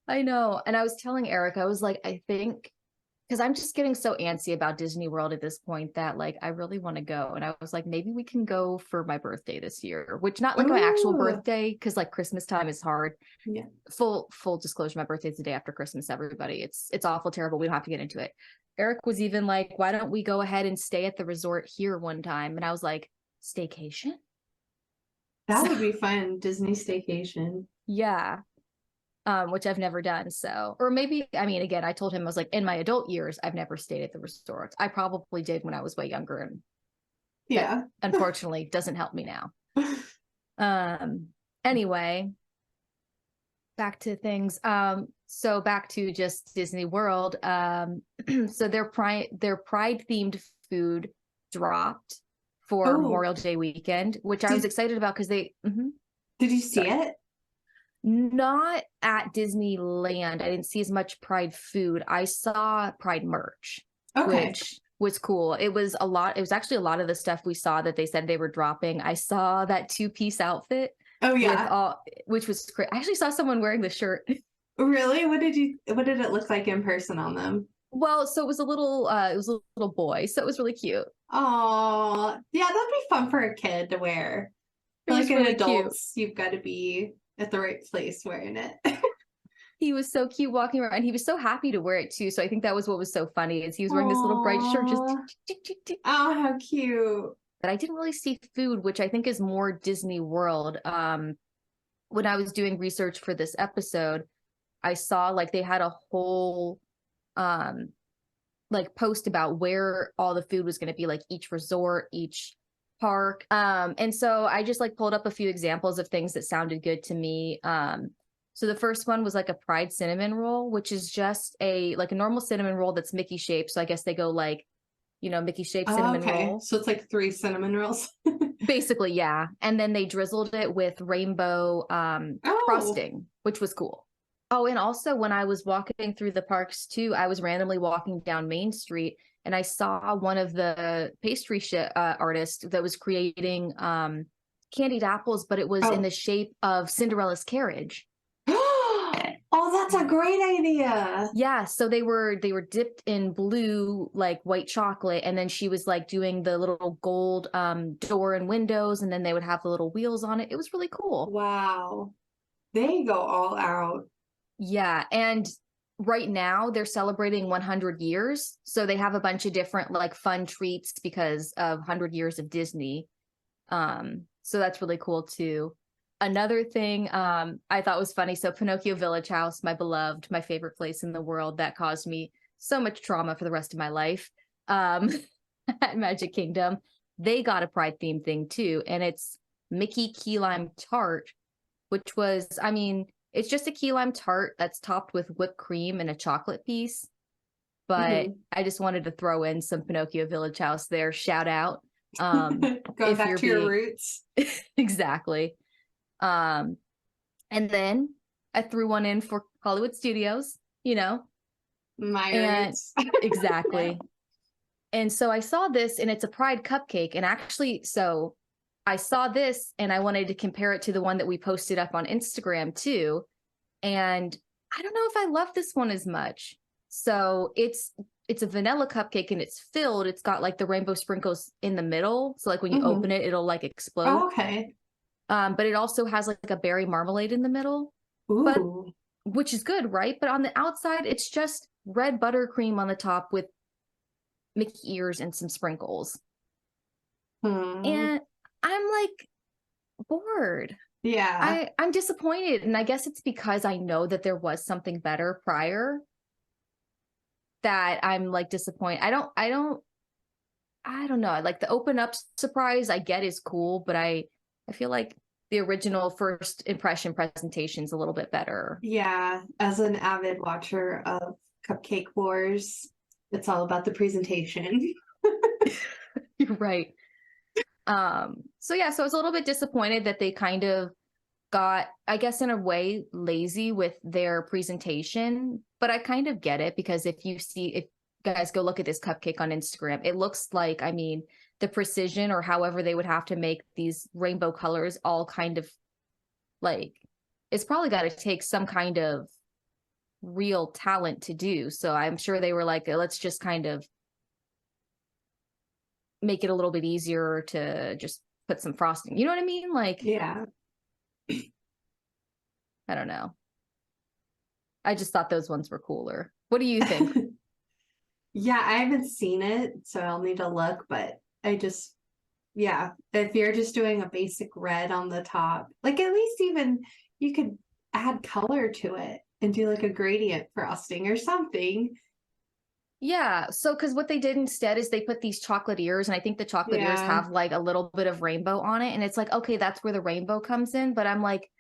I know. And I was telling Eric, I was like, I think, because I'm just getting so antsy about Disney World at this point that like, I really want to go. And I was like, maybe we can go for my birthday this year, which not like my actual birthday, because like Christmas time is hard. Yeah. Full disclosure, my birthday is the day after Christmas, everybody. It's awful terrible. We don't have to get into it. Eric was even like, why don't we go ahead and stay at the resort here one time? And I was like, staycation? That would be fun. Disney staycation. Yeah. Which I've never done. So, or maybe, again, I told him, I was like, in my adult years, I've never stayed at the resort. I probably did when I was way younger. And yeah, unfortunately doesn't help me now. Anyway, back to things. So back to just Disney World. So their pride themed food dropped for Memorial Day weekend, which I was excited about because they. Did you see it? Not at Disneyland. I didn't see as much Pride food. I saw Pride merch, which was cool. It was a lot. It was actually a lot of the stuff we saw that they said they were dropping. I saw that 2-piece outfit. Oh yeah, which was great. I actually saw someone wearing the shirt. Really? What did it look like in person on them? Well, so it was a little boy, so it was really cute. Oh, yeah, that'd be fun for a kid to wear. It was like really adults, you've got to be at the right place wearing it. He was so cute walking around, and he was so happy to wear it too. So I think that was what was so funny is he was wearing this little bright shirt. Just oh, how cute! But I didn't really see food, which I think is more Disney World. When I was doing research for this episode, I saw like they had a whole like post about where all the food was going to be, like each resort, each park. And so I just like pulled up a few examples of things that sounded good to me. So the first one was like a Pride cinnamon roll, which is just a normal cinnamon roll that's Mickey shaped. So I guess they go like, Mickey shaped cinnamon roll. So it's like 3 cinnamon rolls. Basically, yeah. And then they drizzled it with rainbow frosting, which was cool. Oh, and also when I was walking through the parks too, I was randomly walking down Main Street and I saw one of the pastry artists that was creating candied apples, but it was in the shape of Cinderella's carriage. Oh, that's a great idea. Yeah, so they were dipped in blue, like white chocolate, and then she was like doing the little gold door and windows, and then they would have the little wheels on it. It was really cool. Wow. They go all out. Yeah, and right now they're celebrating 100 years, so they have a bunch of different like fun treats because of 100 years of Disney. So that's really cool too. Another thing I thought was funny, so Pinocchio Village House, my beloved, my favorite place in the world that caused me so much trauma for the rest of my life. At Magic Kingdom, they got a pride theme thing too, and it's Mickey key lime tart, which was, I mean, it's just a key lime tart that's topped with whipped cream and a chocolate piece. But I just wanted to throw in some Pinocchio Village House there. Shout out. Going if back you're to your being- roots. Exactly. And then I threw one in for Hollywood Studios, you know. My And- roots. Exactly. And so I saw this, and it's a Pride cupcake. And actually, so I saw this and I wanted to compare it to the one that we posted up on Instagram too. And I don't know if I love this one as much. So it's a vanilla cupcake, and it's filled. It's got like the rainbow sprinkles in the middle. So like when you open it, it'll like explode. Oh, okay. But it also has like a berry marmalade in the middle, Ooh. which is good, right? But on the outside, it's just red buttercream on the top with Mickey ears and some sprinkles. And I'm like bored. Yeah. I'm disappointed. And I guess it's because I know that there was something better prior that I'm like disappointed. I don't know. Like the open up surprise I get is cool, but I feel like the original first impression presentation is a little bit better. Yeah. As an avid watcher of Cupcake Wars, it's all about the presentation. You're right. So yeah, so I was a little bit disappointed that they kind of got, I guess in a way, lazy with their presentation, but I kind of get it, because if you guys go look at this cupcake on Instagram, it looks like, I mean, the precision or however they would have to make these rainbow colors all kind of like, it's probably got to take some kind of real talent to do. So I'm sure they were like, let's just kind of make it a little bit easier to just put some frosting. You know what I mean? Like, Yeah. I don't know. I just thought those ones were cooler. What do you think? Yeah, I haven't seen it, so I'll need to look, but yeah, if you're just doing a basic red on the top, like at least even you could add color to it and do like a gradient frosting or something. Yeah. So, because what they did instead is they put these chocolate ears, and I think the chocolate ears Yeah. have like a little bit of rainbow on it. And it's like, okay, that's where the rainbow comes in. But I'm like,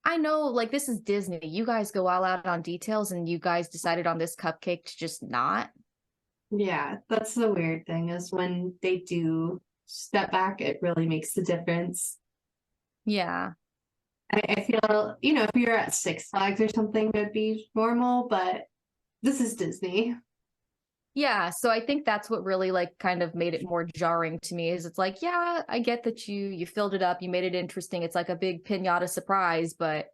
I know, like, this is Disney. You guys go all out on details, and you guys decided on this cupcake to just not. Yeah, that's the weird thing, is when they do step back, it really makes the difference. Yeah. I feel, if you're at Six Flags or something, it'd be normal, but this is Disney. Yeah. So I think that's what really like kind of made it more jarring to me, is it's like, yeah, I get that you filled it up, you made it interesting. It's like a big piñata surprise, but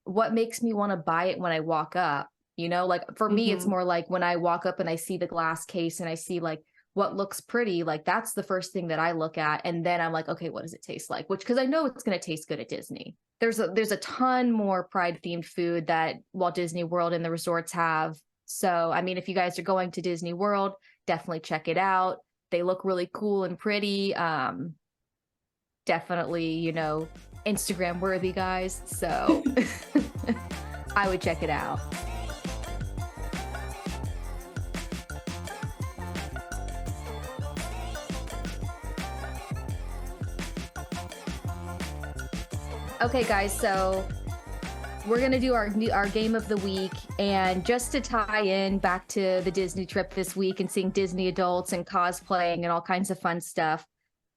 what makes me want to buy it when I walk up? Like for me, it's more like when I walk up and I see the glass case and I see like what looks pretty, like that's the first thing that I look at. And then I'm like, okay, what does it taste like? Which, because I know it's going to taste good at Disney. There's a ton more Pride themed food that Walt Disney World and the resorts have. So, I mean, if you guys are going to Disney World, definitely check it out. They look really cool and pretty. Definitely, Instagram worthy, guys. So I would check it out. Okay, guys, so we're going to do our game of the week. And just to tie in back to the Disney trip this week and seeing Disney adults and cosplaying and all kinds of fun stuff,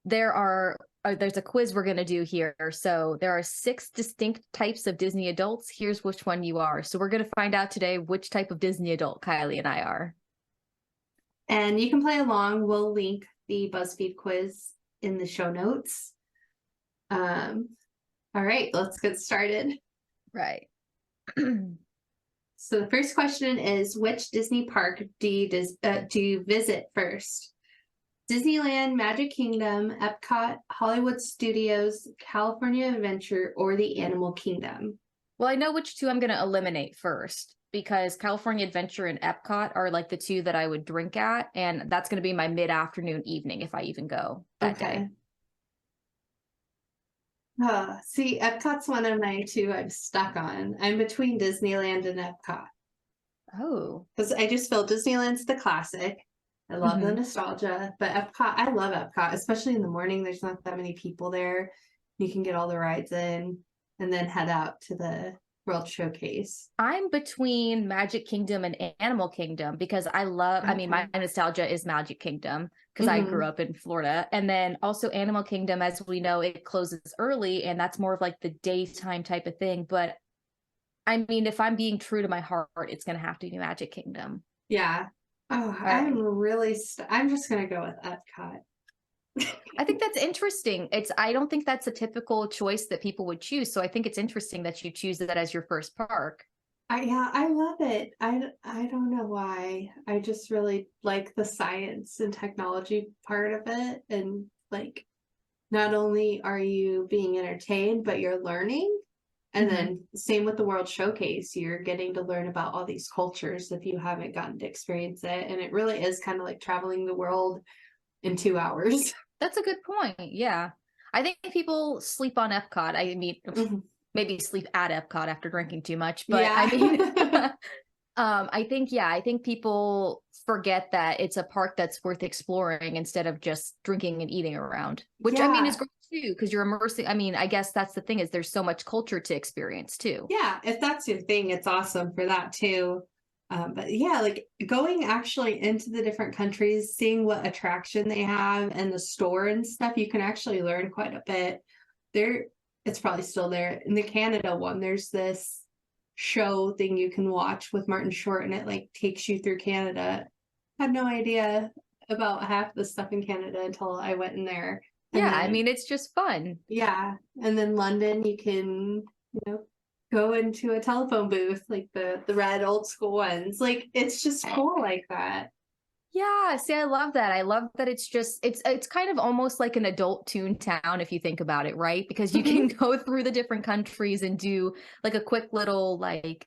there's a quiz we're going to do here. So there are 6 distinct types of Disney adults. Here's which one you are. So we're going to find out today which type of Disney adult Kylie and I are. And you can play along. We'll link the Buzzfeed quiz in the show notes. All right, let's get started. Right. So the first question is, which Disney park do you visit first? Disneyland, Magic Kingdom, Epcot, Hollywood Studios, California Adventure, or the Animal Kingdom? Well, I know which two I'm going to eliminate first because California Adventure and Epcot are like the two that I would drink at. And that's going to be my mid-afternoon evening if I even go that day. See, Epcot's one of my two I'm stuck on. I'm between Disneyland and Epcot. Oh. Because I just feel Disneyland's the classic. I love the nostalgia. But Epcot, I love Epcot, especially in the morning. There's not that many people there. You can get all the rides in and then head out to the World Showcase. I'm between Magic Kingdom and Animal Kingdom because I love, I mean, my nostalgia is Magic Kingdom because I grew up in Florida. And then also Animal Kingdom, as we know, it closes early and that's more of like the daytime type of thing. But I mean, if I'm being true to my heart, it's going to have to be Magic Kingdom. Yeah. Oh, I'm really, I'm just going to go with Epcot. I think that's interesting. I don't think that's a typical choice that people would choose. So I think it's interesting that you choose that as your first park. I love it. I don't know why. I just really like the science and technology part of it. And like, not only are you being entertained, but you're learning. And then same with the World Showcase, you're getting to learn about all these cultures if you haven't gotten to experience it. And it really is kind of like traveling the world in 2 hours. That's a good point. Yeah. I think people sleep on Epcot. I mean, maybe sleep at Epcot after drinking too much, but I mean, I think people forget that it's a park that's worth exploring instead of just drinking and eating around, which I mean is great too, because you're immersing. I mean, I guess that's the thing is there's so much culture to experience too. Yeah. If that's your thing, it's awesome for that too. But yeah, like going actually into the different countries, seeing what attraction they have and the store and stuff, you can actually learn quite a bit. It's probably still there. In the Canada one, there's this show thing you can watch with Martin Short and it like takes you through Canada. I had no idea about half the stuff in Canada until I went in there. And I mean, it's just fun. Yeah. And then London, you can, go into a telephone booth, like the red old school ones. Like, it's just cool like that. Yeah, see, I love that. I love that it's kind of almost like an adult Toontown if you think about it, right? Because you can go through the different countries and do like a quick little like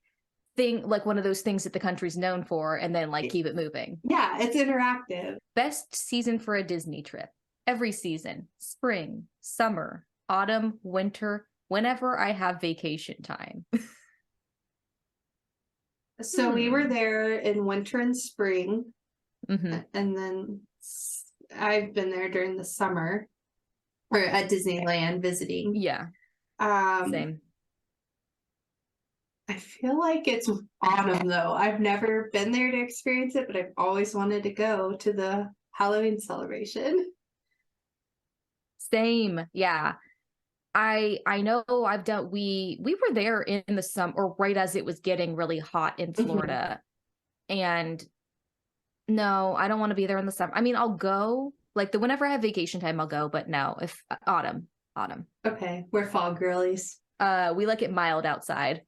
thing, like one of those things that the country's known for, and then like keep it moving. Yeah, it's interactive. Best season for a Disney trip. Every season, spring, summer, autumn, winter, whenever I have vacation time. So we were there in winter and spring. And then I've been there during the summer or at Disneyland visiting. Yeah. Same. I feel like it's autumn though. I've never been there to experience it, but I've always wanted to go to the Halloween celebration. Same. Yeah. I know we were there in the summer or right as it was getting really hot in Florida. And no, I don't want to be there in the summer. I mean, I'll go like whenever I have vacation time, I'll go, but no, if autumn. Okay. We're fall girlies. We like it mild outside.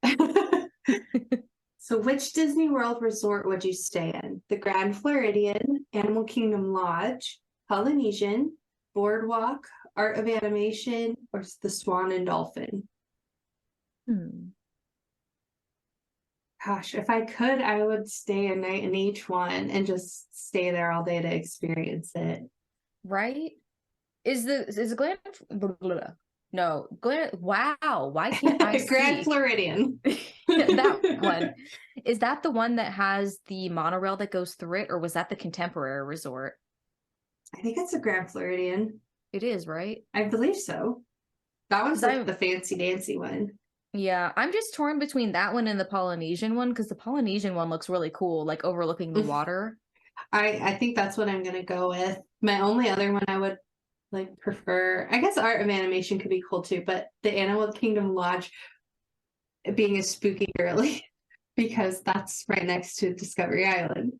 So which Disney World resort would you stay in? The Grand Floridian, Animal Kingdom Lodge, Polynesian, Boardwalk, Art of Animation, or the Swan and Dolphin? Gosh, if I could, I would stay a night in each one and just stay there all day to experience it. Right? Is Glen? No, Glen. Wow, why can't I see? Grand Floridian. That one. Is that the one that has the monorail that goes through it, or was that the Contemporary Resort? I think it's a Grand Floridian. It is, right? I believe so. That one's like the fancy dancy one. Yeah, I'm just torn between that one and the Polynesian one because the Polynesian one looks really cool, like overlooking the water. I think that's what I'm gonna go with. My only other one I would like prefer, I guess Art of Animation could be cool too, but the Animal Kingdom Lodge being a spooky girly because that's right next to Discovery Island.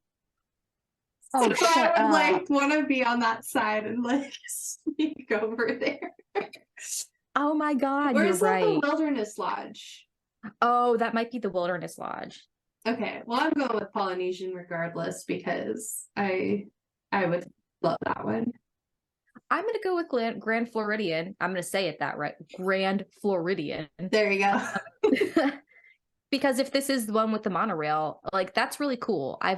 Oh, so I would like want to be on that side and like sneak over there. Oh my God, where's you're right. The Wilderness Lodge? Oh, that might be the Wilderness Lodge. Okay, well, I'm going with Polynesian regardless because I would love that one. I'm going to go with Grand Floridian. I'm going to say it that right. Grand Floridian. There you go. Because if this is the one with the monorail, like that's really cool. I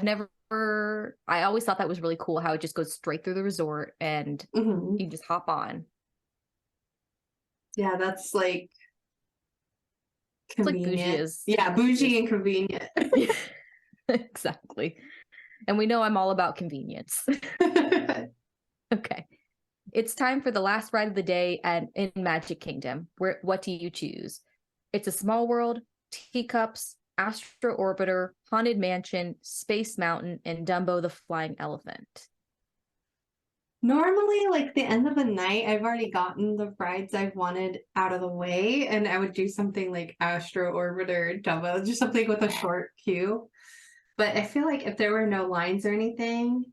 always thought that was really cool how it just goes straight through the resort and Mhm. you just hop on. Yeah, that's like It's like bougie convenient. as Yeah, bougie and convenient. exactly. And we know I'm all about convenience. Okay. It's time for the last ride of the day and in Magic Kingdom. What do you choose? It's a Small World, Teacups, Astro Orbiter, Haunted Mansion, Space Mountain, and Dumbo the Flying Elephant. Normally, like the end of the night, I've already gotten the rides I've wanted out of the way, and I would do something like Astro Orbiter, Dumbo, just something with a short queue. But I feel like if there were no lines or anything,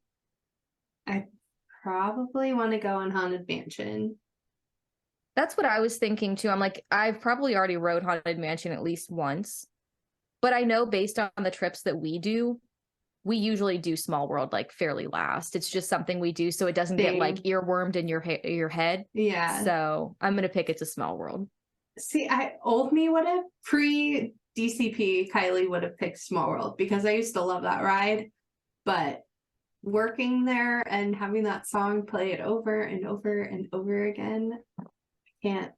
I probably want to go on Haunted Mansion. That's what I was thinking too. I'm like, I've probably already rode Haunted Mansion at least once, but I know based on the trips that we do, we usually do Small World like fairly last. It's just something we do so it doesn't get like Same. earwormed in your head. Yeah. So I'm gonna pick It's a Small World. See, old me would have pre DCP Kylie would have picked Small World because I used to love that ride. But working there and having that song play it over and over and over again, I can't.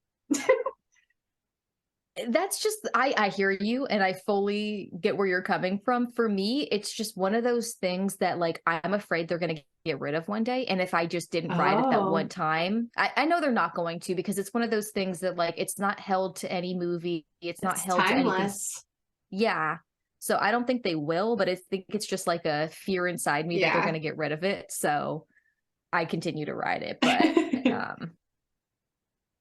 That's just I hear you and I fully get where you're coming from. For me, it's just one of those things that like I'm afraid they're gonna get rid of one day. And if I just didn't ride it that Oh. one time, I know they're not going to because it's one of those things that like it's not held to any movie, it's not held to anything. Timeless. Yeah. So I don't think they will, but I think it's just like a fear inside me that they're Yeah. gonna get rid of it. So I continue to ride it. But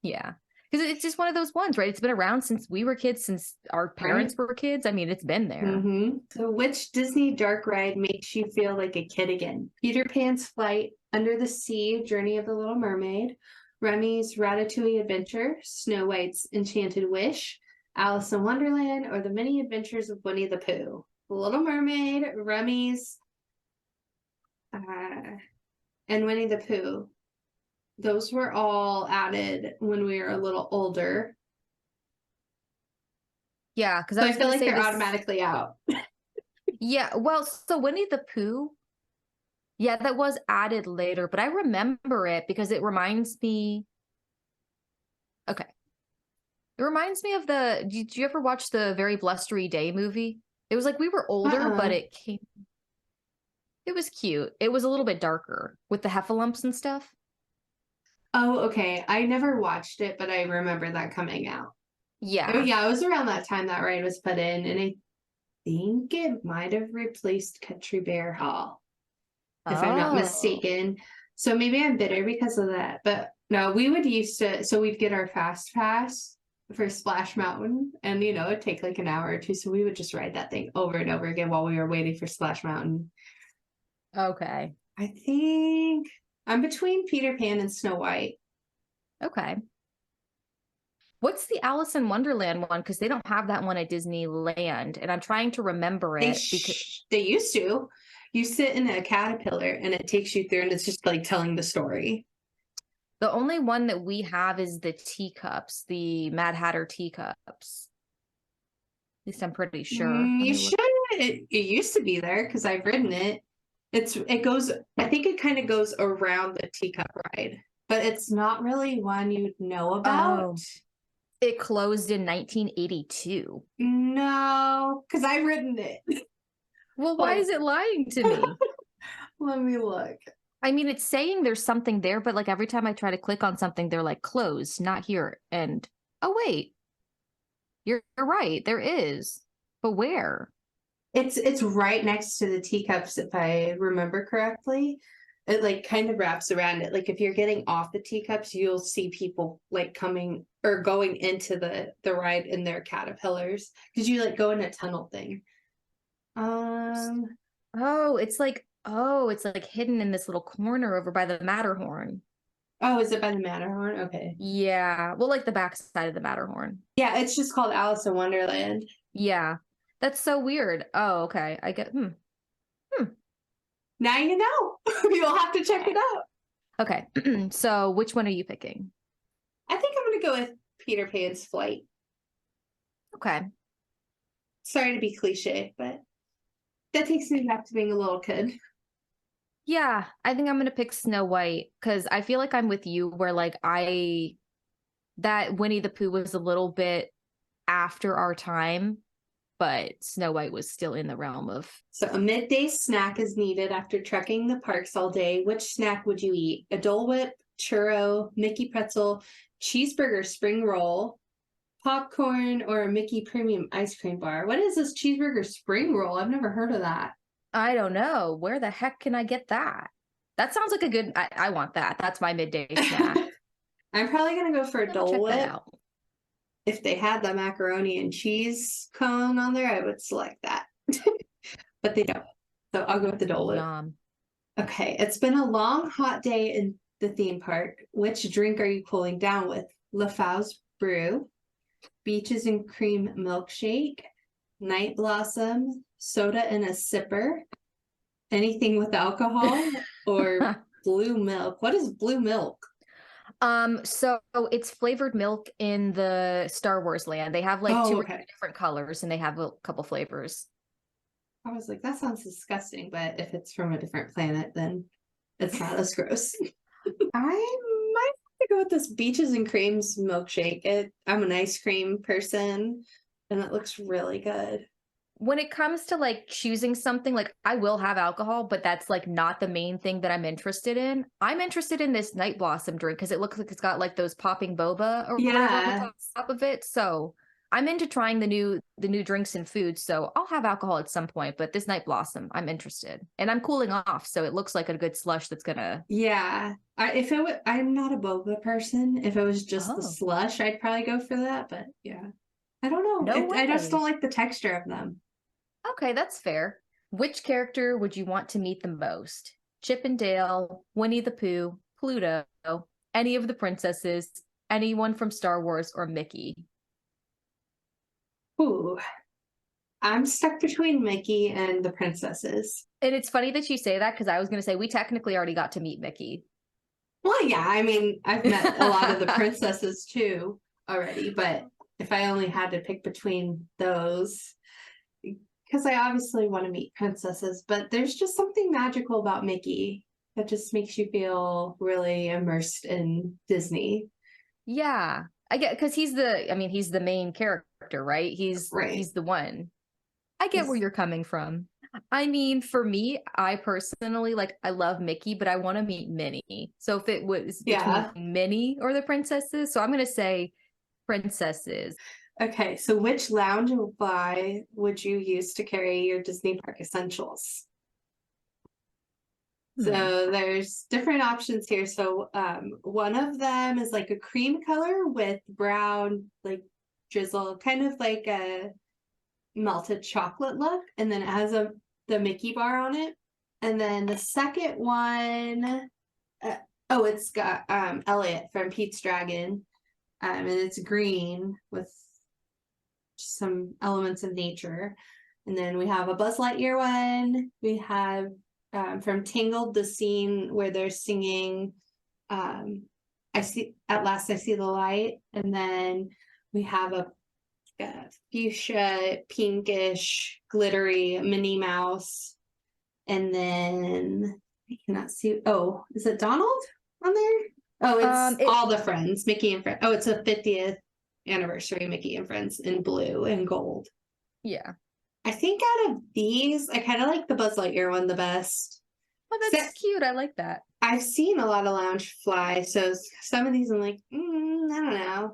yeah. Because it's just one of those ones, right? It's been around since we were kids, since our parents were kids. I mean, it's been there. Mm-hmm. So which Disney dark ride makes you feel like a kid again? Peter Pan's Flight, Under the Sea, Journey of the Little Mermaid, Remy's Ratatouille Adventure, Snow White's Enchanted Wish, Alice in Wonderland, or The Many Adventures of Winnie the Pooh? Little Mermaid, Remy's, and Winnie the Pooh. Those were all added when we were a little older. Yeah, because So I I was feel gonna like say they're this. automatically out. Yeah, well, so Winnie the Pooh, yeah, that was added later, but I remember it because it reminds me. Okay, it reminds me of Did you ever watch the Very Blustery Day movie? It was like we were older, but it came. It was cute. It was a little bit darker with the heffalumps and stuff. Oh, okay. I never watched it, but I remember that coming out. Yeah. Oh, yeah, it was around that time that ride was put in, and I think it might have replaced Country Bear Hall, if I'm not mistaken. So maybe I'm bitter because of that. But no, we would used to, so we'd get our fast pass for Splash Mountain, and it'd take like an hour or two. So we would just ride that thing over and over again while we were waiting for Splash Mountain. Okay. I think I'm between Peter Pan and Snow White. Okay. What's the Alice in Wonderland one? Because they don't have that one at Disneyland, and I'm trying to remember it because They used to. You sit in a caterpillar and it takes you through, and it's just like telling the story. the only one that we have is the teacups, the Mad Hatter teacups. At least I'm pretty sure. You should. It used to be there because I've ridden it. It goes. I think it kind of goes around the teacup ride, but it's not really one you'd know about. Oh. It closed in 1982. No, because I've ridden it. Well, why is it lying to me? Let me look. I mean, it's saying there's something there, but like every time I try to click on something, they're like closed, not here. And oh wait, you're right, there is, but where? It's right next to the teacups, if I remember correctly. It like kind of wraps around it. Like if you're getting off the teacups, you'll see people like coming or going into the ride in their caterpillars because you like go in a tunnel thing. Oh, it's like hidden in this little corner over by the Matterhorn. Oh, is it by the Matterhorn? Okay. Yeah, well, like the backside of the Matterhorn. Yeah, it's just called Alice in Wonderland. Yeah, that's so weird. Oh, okay, I get. Now you know. You'll have to check it out. Okay, so which one are you picking? I think I'm gonna go with Peter Pan's Flight. Okay. sorry to be cliche, but that takes me back to being a little kid. Yeah, I think I'm gonna pick Snow White because I feel like I'm with you where like that Winnie the Pooh was a little bit after our time, but Snow White was still in the realm of. So a midday snack is needed after trekking the parks all day. Which snack would you eat? A Dole Whip, churro, Mickey pretzel, cheeseburger spring roll, popcorn, or a Mickey premium ice cream bar? What is this cheeseburger spring roll? I've never heard of that. I don't know. Where the heck can I get that? That sounds like a good. I want that. That's my midday snack. I'm probably gonna go for a Check Dole that Whip. out. If they had the macaroni and cheese cone on there, I would select that. But they don't. So I'll go with the Dole Whip. Yum. Okay, it's been a long, hot day in the theme park. Which drink are you cooling down with? LaFau's Brew, Beaches and Cream Milkshake, Night Blossom, Soda in a Sipper, anything with alcohol, or Blue Milk. What is Blue Milk? So it's flavored milk in the Star Wars land. They have like two or three different colors and they have a couple flavors. I was like, that sounds disgusting, but if it's from a different planet, then it's not as gross. I might have to go with this Beaches and Creams milkshake. I'm an ice cream person, and it looks really good. When it comes to like choosing something, like I will have alcohol, but that's like not the main thing that I'm interested in. I'm interested in this Night Blossom drink because it looks like it's got like those popping boba or whatever on the top of it. So I'm into trying the new drinks and foods. So I'll have alcohol at some point, but this Night Blossom, I'm interested, and I'm cooling off, so it looks like a good slush that's gonna. Yeah, I'm not a boba person. If it was just the slush, I'd probably go for that. But yeah, I don't know. I just don't like the texture of them. Okay, that's fair. Which character would you want to meet the most? Chip and Dale, Winnie the Pooh, Pluto, any of the princesses, anyone from Star Wars, or Mickey? Ooh, I'm stuck between Mickey and the princesses. And it's funny that you say that because I was going to say we technically already got to meet Mickey. Well, yeah, I mean, I've met a lot of the princesses too already, but if I only had to pick between those, because I obviously want to meet princesses, but there's just something magical about Mickey that just makes you feel really immersed in Disney. Yeah, I get, because he's the main character, right? He's the one. I get where you're coming from. I mean, for me, I personally, like, I love Mickey, but I want to meet Minnie. So if it was between Minnie or the princesses, so I'm going to say princesses. Okay, so which lounge and fly would you use to carry your Disney Park essentials? So there's different options here. So one of them is like a cream color with brown, like drizzle, kind of like a melted chocolate look. And then it has the Mickey bar on it. And then the second one, it's got Elliot from Pete's Dragon. And it's green with some elements of nature. And then we have a Buzz Lightyear one. We have from Tangled, the scene where they're singing I see at last I see the light. And then we have a fuchsia, pinkish, glittery Minnie Mouse. And then I cannot see, is it Donald on there? It's all the friends, Mickey and Friends. It's a 50th anniversary Mickey and Friends in blue and gold. Yeah. I think out of these, I kind of like the Buzz Lightyear one the best. Oh, that's cute. I like that. I've seen a lot of lounge fly, so some of these I'm like, I don't know.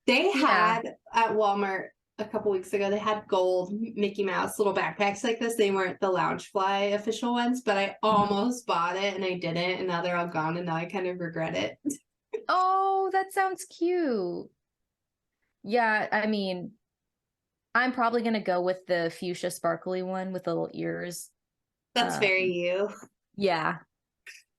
They had at Walmart a couple weeks ago, they had gold Mickey Mouse little backpacks like this. They weren't the lounge fly official ones, but I almost bought it and I didn't, and now they're all gone, and now I kind of regret it. Oh, that sounds cute. Yeah, I mean, I'm probably going to go with the fuchsia sparkly one with the little ears. That's very you. Yeah.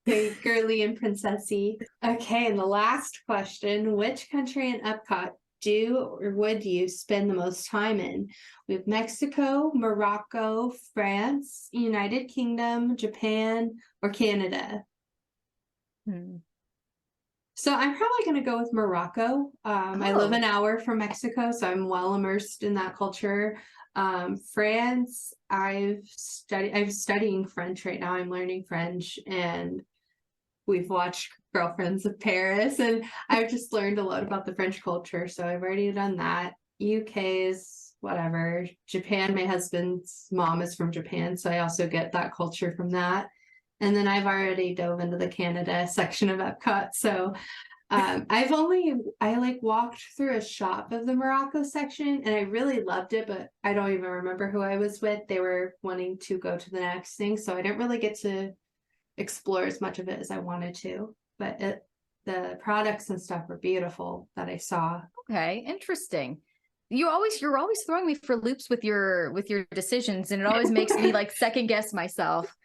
Very girly and princessy. Okay, and the last question, which country in Epcot would you spend the most time in? We have Mexico, Morocco, France, United Kingdom, Japan, or Canada. So I'm probably going to go with Morocco. I live Oh. an hour from Mexico, so I'm well immersed in that culture. France, I'm studying French right now. I'm learning French, and we've watched Girlfriends of Paris, and I've just learned a lot about the French culture. So I've already done that. UK is whatever. Japan, my husband's mom is from Japan, so I also get that culture from that. And then I've already dove into the Canada section of Epcot. So I like walked through a shop of the Morocco section, and I really loved it, but I don't even remember who I was with. They were wanting to go to the next thing, so I didn't really get to explore as much of it as I wanted to. But the products and stuff were beautiful that I saw. Okay, interesting. You're always throwing me for loops with your decisions, and it always makes me like second guess myself.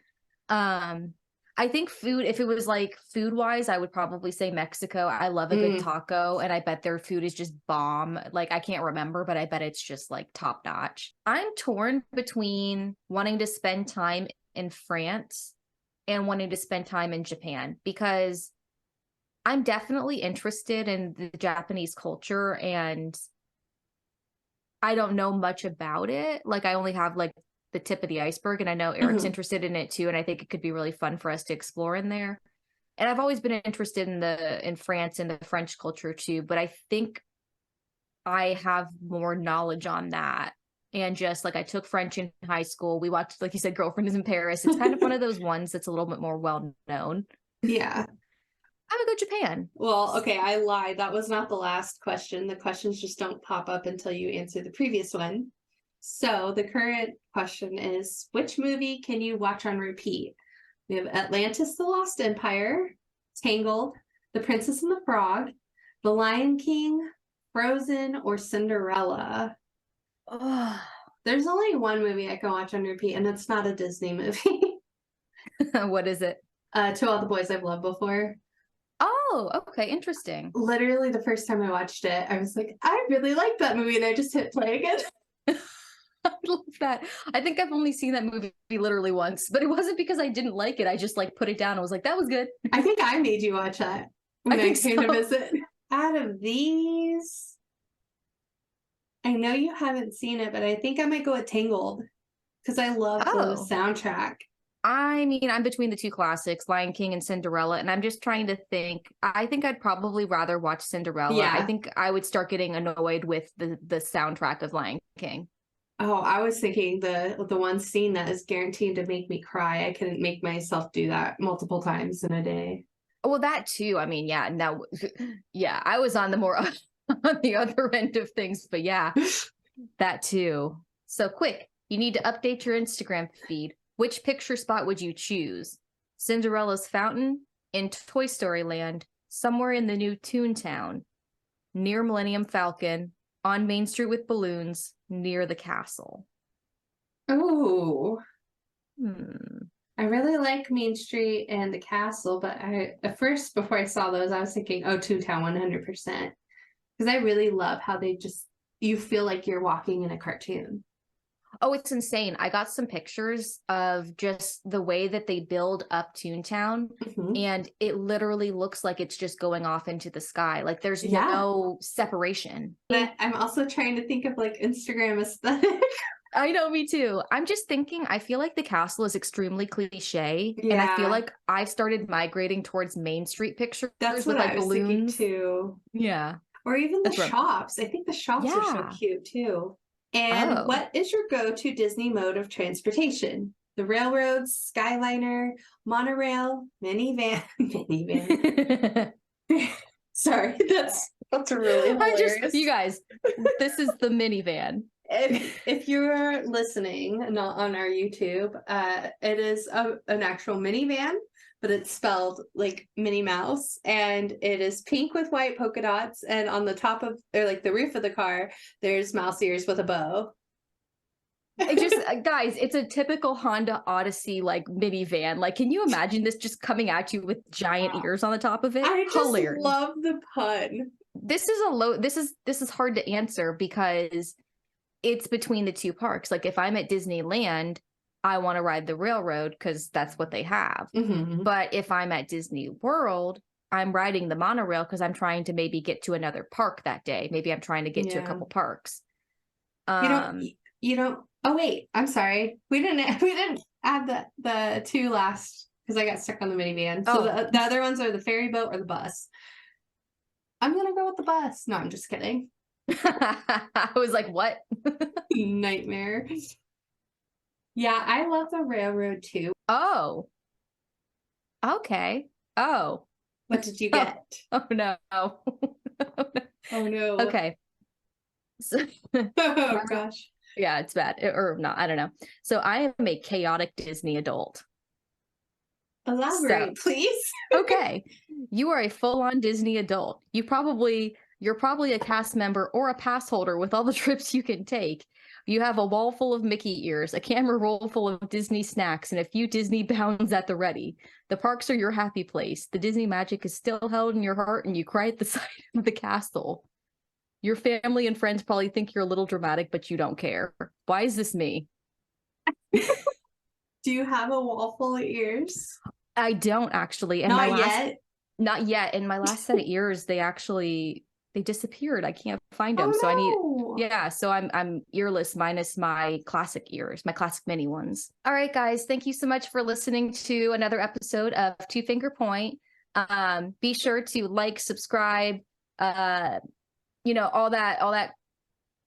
I think food, if it was like food wise, I would probably say Mexico. I love a good taco, and I bet their food is just bomb. Like, I can't remember, but I bet it's just like top notch. I'm torn between wanting to spend time in France and wanting to spend time in Japan, because I'm definitely interested in the Japanese culture, and I don't know much about it. Like, I only have like the tip of the iceberg, and I know Eric's interested in it too, and I think it could be really fun for us to explore in there. And I've always been interested in France and the French culture too, but I think I have more knowledge on that. And just like, I took French in high school. We watched, like you said, Girlfriend is in Paris. It's kind of one of those ones that's a little bit more well known. Yeah. I would go Japan. Well, okay, I lied. That was not the last question. The questions just don't pop up until you answer the previous one. So the current question is, which movie can you watch on repeat? We have Atlantis, the Lost Empire, Tangled, The Princess and the Frog, The Lion King, Frozen, or Cinderella. Oh. There's only one movie I can watch on repeat, and it's not a Disney movie. What is it? To All the Boys I've Loved Before. Oh, okay, interesting. Literally the first time I watched it, I was like, I really like that movie, and I just hit play again. I love that. I think I've only seen that movie literally once, but it wasn't because I didn't like it. I just like put it down. I was like, that was good. I think I made you watch that when I came to visit. Out of these, I know you haven't seen it, but I think I might go with Tangled, because I love the soundtrack. I mean, I'm between the two classics, Lion King and Cinderella, and I'm just trying to think. I think I'd probably rather watch Cinderella. Yeah. I think I would start getting annoyed with the soundtrack of Lion King. Oh, I was thinking the one scene that is guaranteed to make me cry. I couldn't make myself do that multiple times in a day. Well, that too. I mean, yeah, no, yeah, I was on the more on the other end of things, but yeah, that too. So quick, you need to update your Instagram feed. Which picture spot would you choose? Cinderella's fountain, in Toy Story Land, somewhere in the new Toontown, near Millennium Falcon, on Main Street with balloons, near the castle. Oh. I really like Main Street and the castle, but at first, before I saw those, I was thinking, oh, Toontown 100%. Because I really love how you feel like you're walking in a cartoon. Oh, it's insane. I got some pictures of just the way that they build up Toontown, and it literally looks like it's just going off into the sky. Like, there's no separation. But I'm also trying to think of like Instagram aesthetic. I know, me too. I'm just thinking, I feel like the castle is extremely cliche, and I feel like I've started migrating towards Main Street pictures. That's with what like I was balloons. thinking too. Yeah. Or even the shops. I think the shops are so cute too. And what is your go-to Disney mode of transportation? The railroads, Skyliner, monorail, minivan. Sorry, that's really hilarious. You guys, this is the minivan. If you're listening, not on our YouTube, it is an actual minivan, but it's spelled like Minnie Mouse, and it is pink with white polka dots, and on the top of, or like the roof of the car, there's mouse ears with a bow. It just, guys, it's a typical Honda Odyssey like minivan. Like, can you imagine this just coming at you with giant ears on the top of it? I just love the pun. This is hard to answer because it's between the two parks. Like, if I'm at Disneyland, I want to ride the railroad because that's what they have. But if I'm at Disney World, I'm riding the monorail because I'm trying to maybe get to another park that day. Maybe I'm trying to get to a Yeah. couple parks. You don't. Oh wait, I'm sorry. We didn't add the two last because I got stuck on the minivan. So the other ones are the ferry boat or the bus. I'm gonna go with the bus. No, I'm just kidding. I was like, what? Nightmare. Yeah, I love the railroad too. Oh. Okay. Oh. What did you get? Oh no. Oh no. Okay. So, Oh gosh. yeah, it's bad. Or not, I don't know. So I am a chaotic Disney adult. Elaborate, please. Okay. You are a full-on Disney adult. You're probably a cast member or a pass holder with all the trips you can take. You have a wall full of Mickey ears, a camera roll full of Disney snacks, and a few Disney bounds at the ready. The parks are your happy place. The Disney magic is still held in your heart, and you cry at the sight of the castle. Your family and friends probably think you're a little dramatic, but you don't care. Why is this me? Do you have a wall full of ears? I don't actually. And Not yet. Not yet. In my last set of ears, they disappeared. I can't find them. Oh, So I no. need, so I'm earless minus my classic ears, my classic mini ones. All right, guys. Thank you so much for listening to another episode of Two Finger Point. Be sure to like, subscribe, all that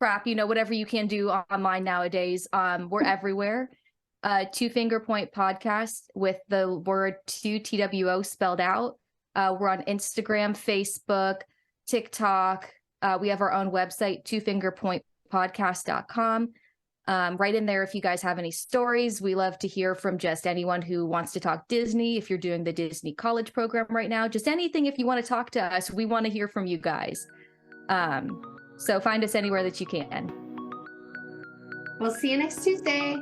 crap, whatever you can do online nowadays. We're everywhere. Two Finger Point Podcast with the word 2TWO spelled out. We're on Instagram, Facebook, TikTok. We have our own website, twofingerpointpodcast.com. Right in there, if you guys have any stories, we love to hear from just anyone who wants to talk Disney. If you're doing the Disney College program right now, just anything, if you want to talk to us, we want to hear from you guys. So find us anywhere that you can. We'll see you next Tuesday.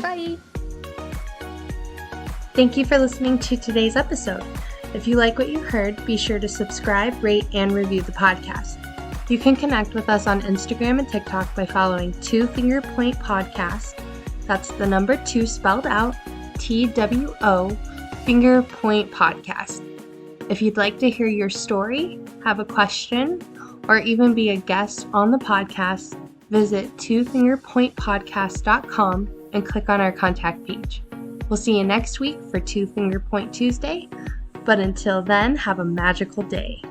Bye. Thank you for listening to today's episode. If you like what you heard, be sure to subscribe, rate, and review the podcast. You can connect with us on Instagram and TikTok by following Two Finger Point Podcast. That's the number 2 spelled out, TWO, Finger Point Podcast. If you'd like to hear your story, have a question, or even be a guest on the podcast, visit twofingerpointpodcast.com and click on our contact page. We'll see you next week for Two Finger Point Tuesday, but until then, have a magical day.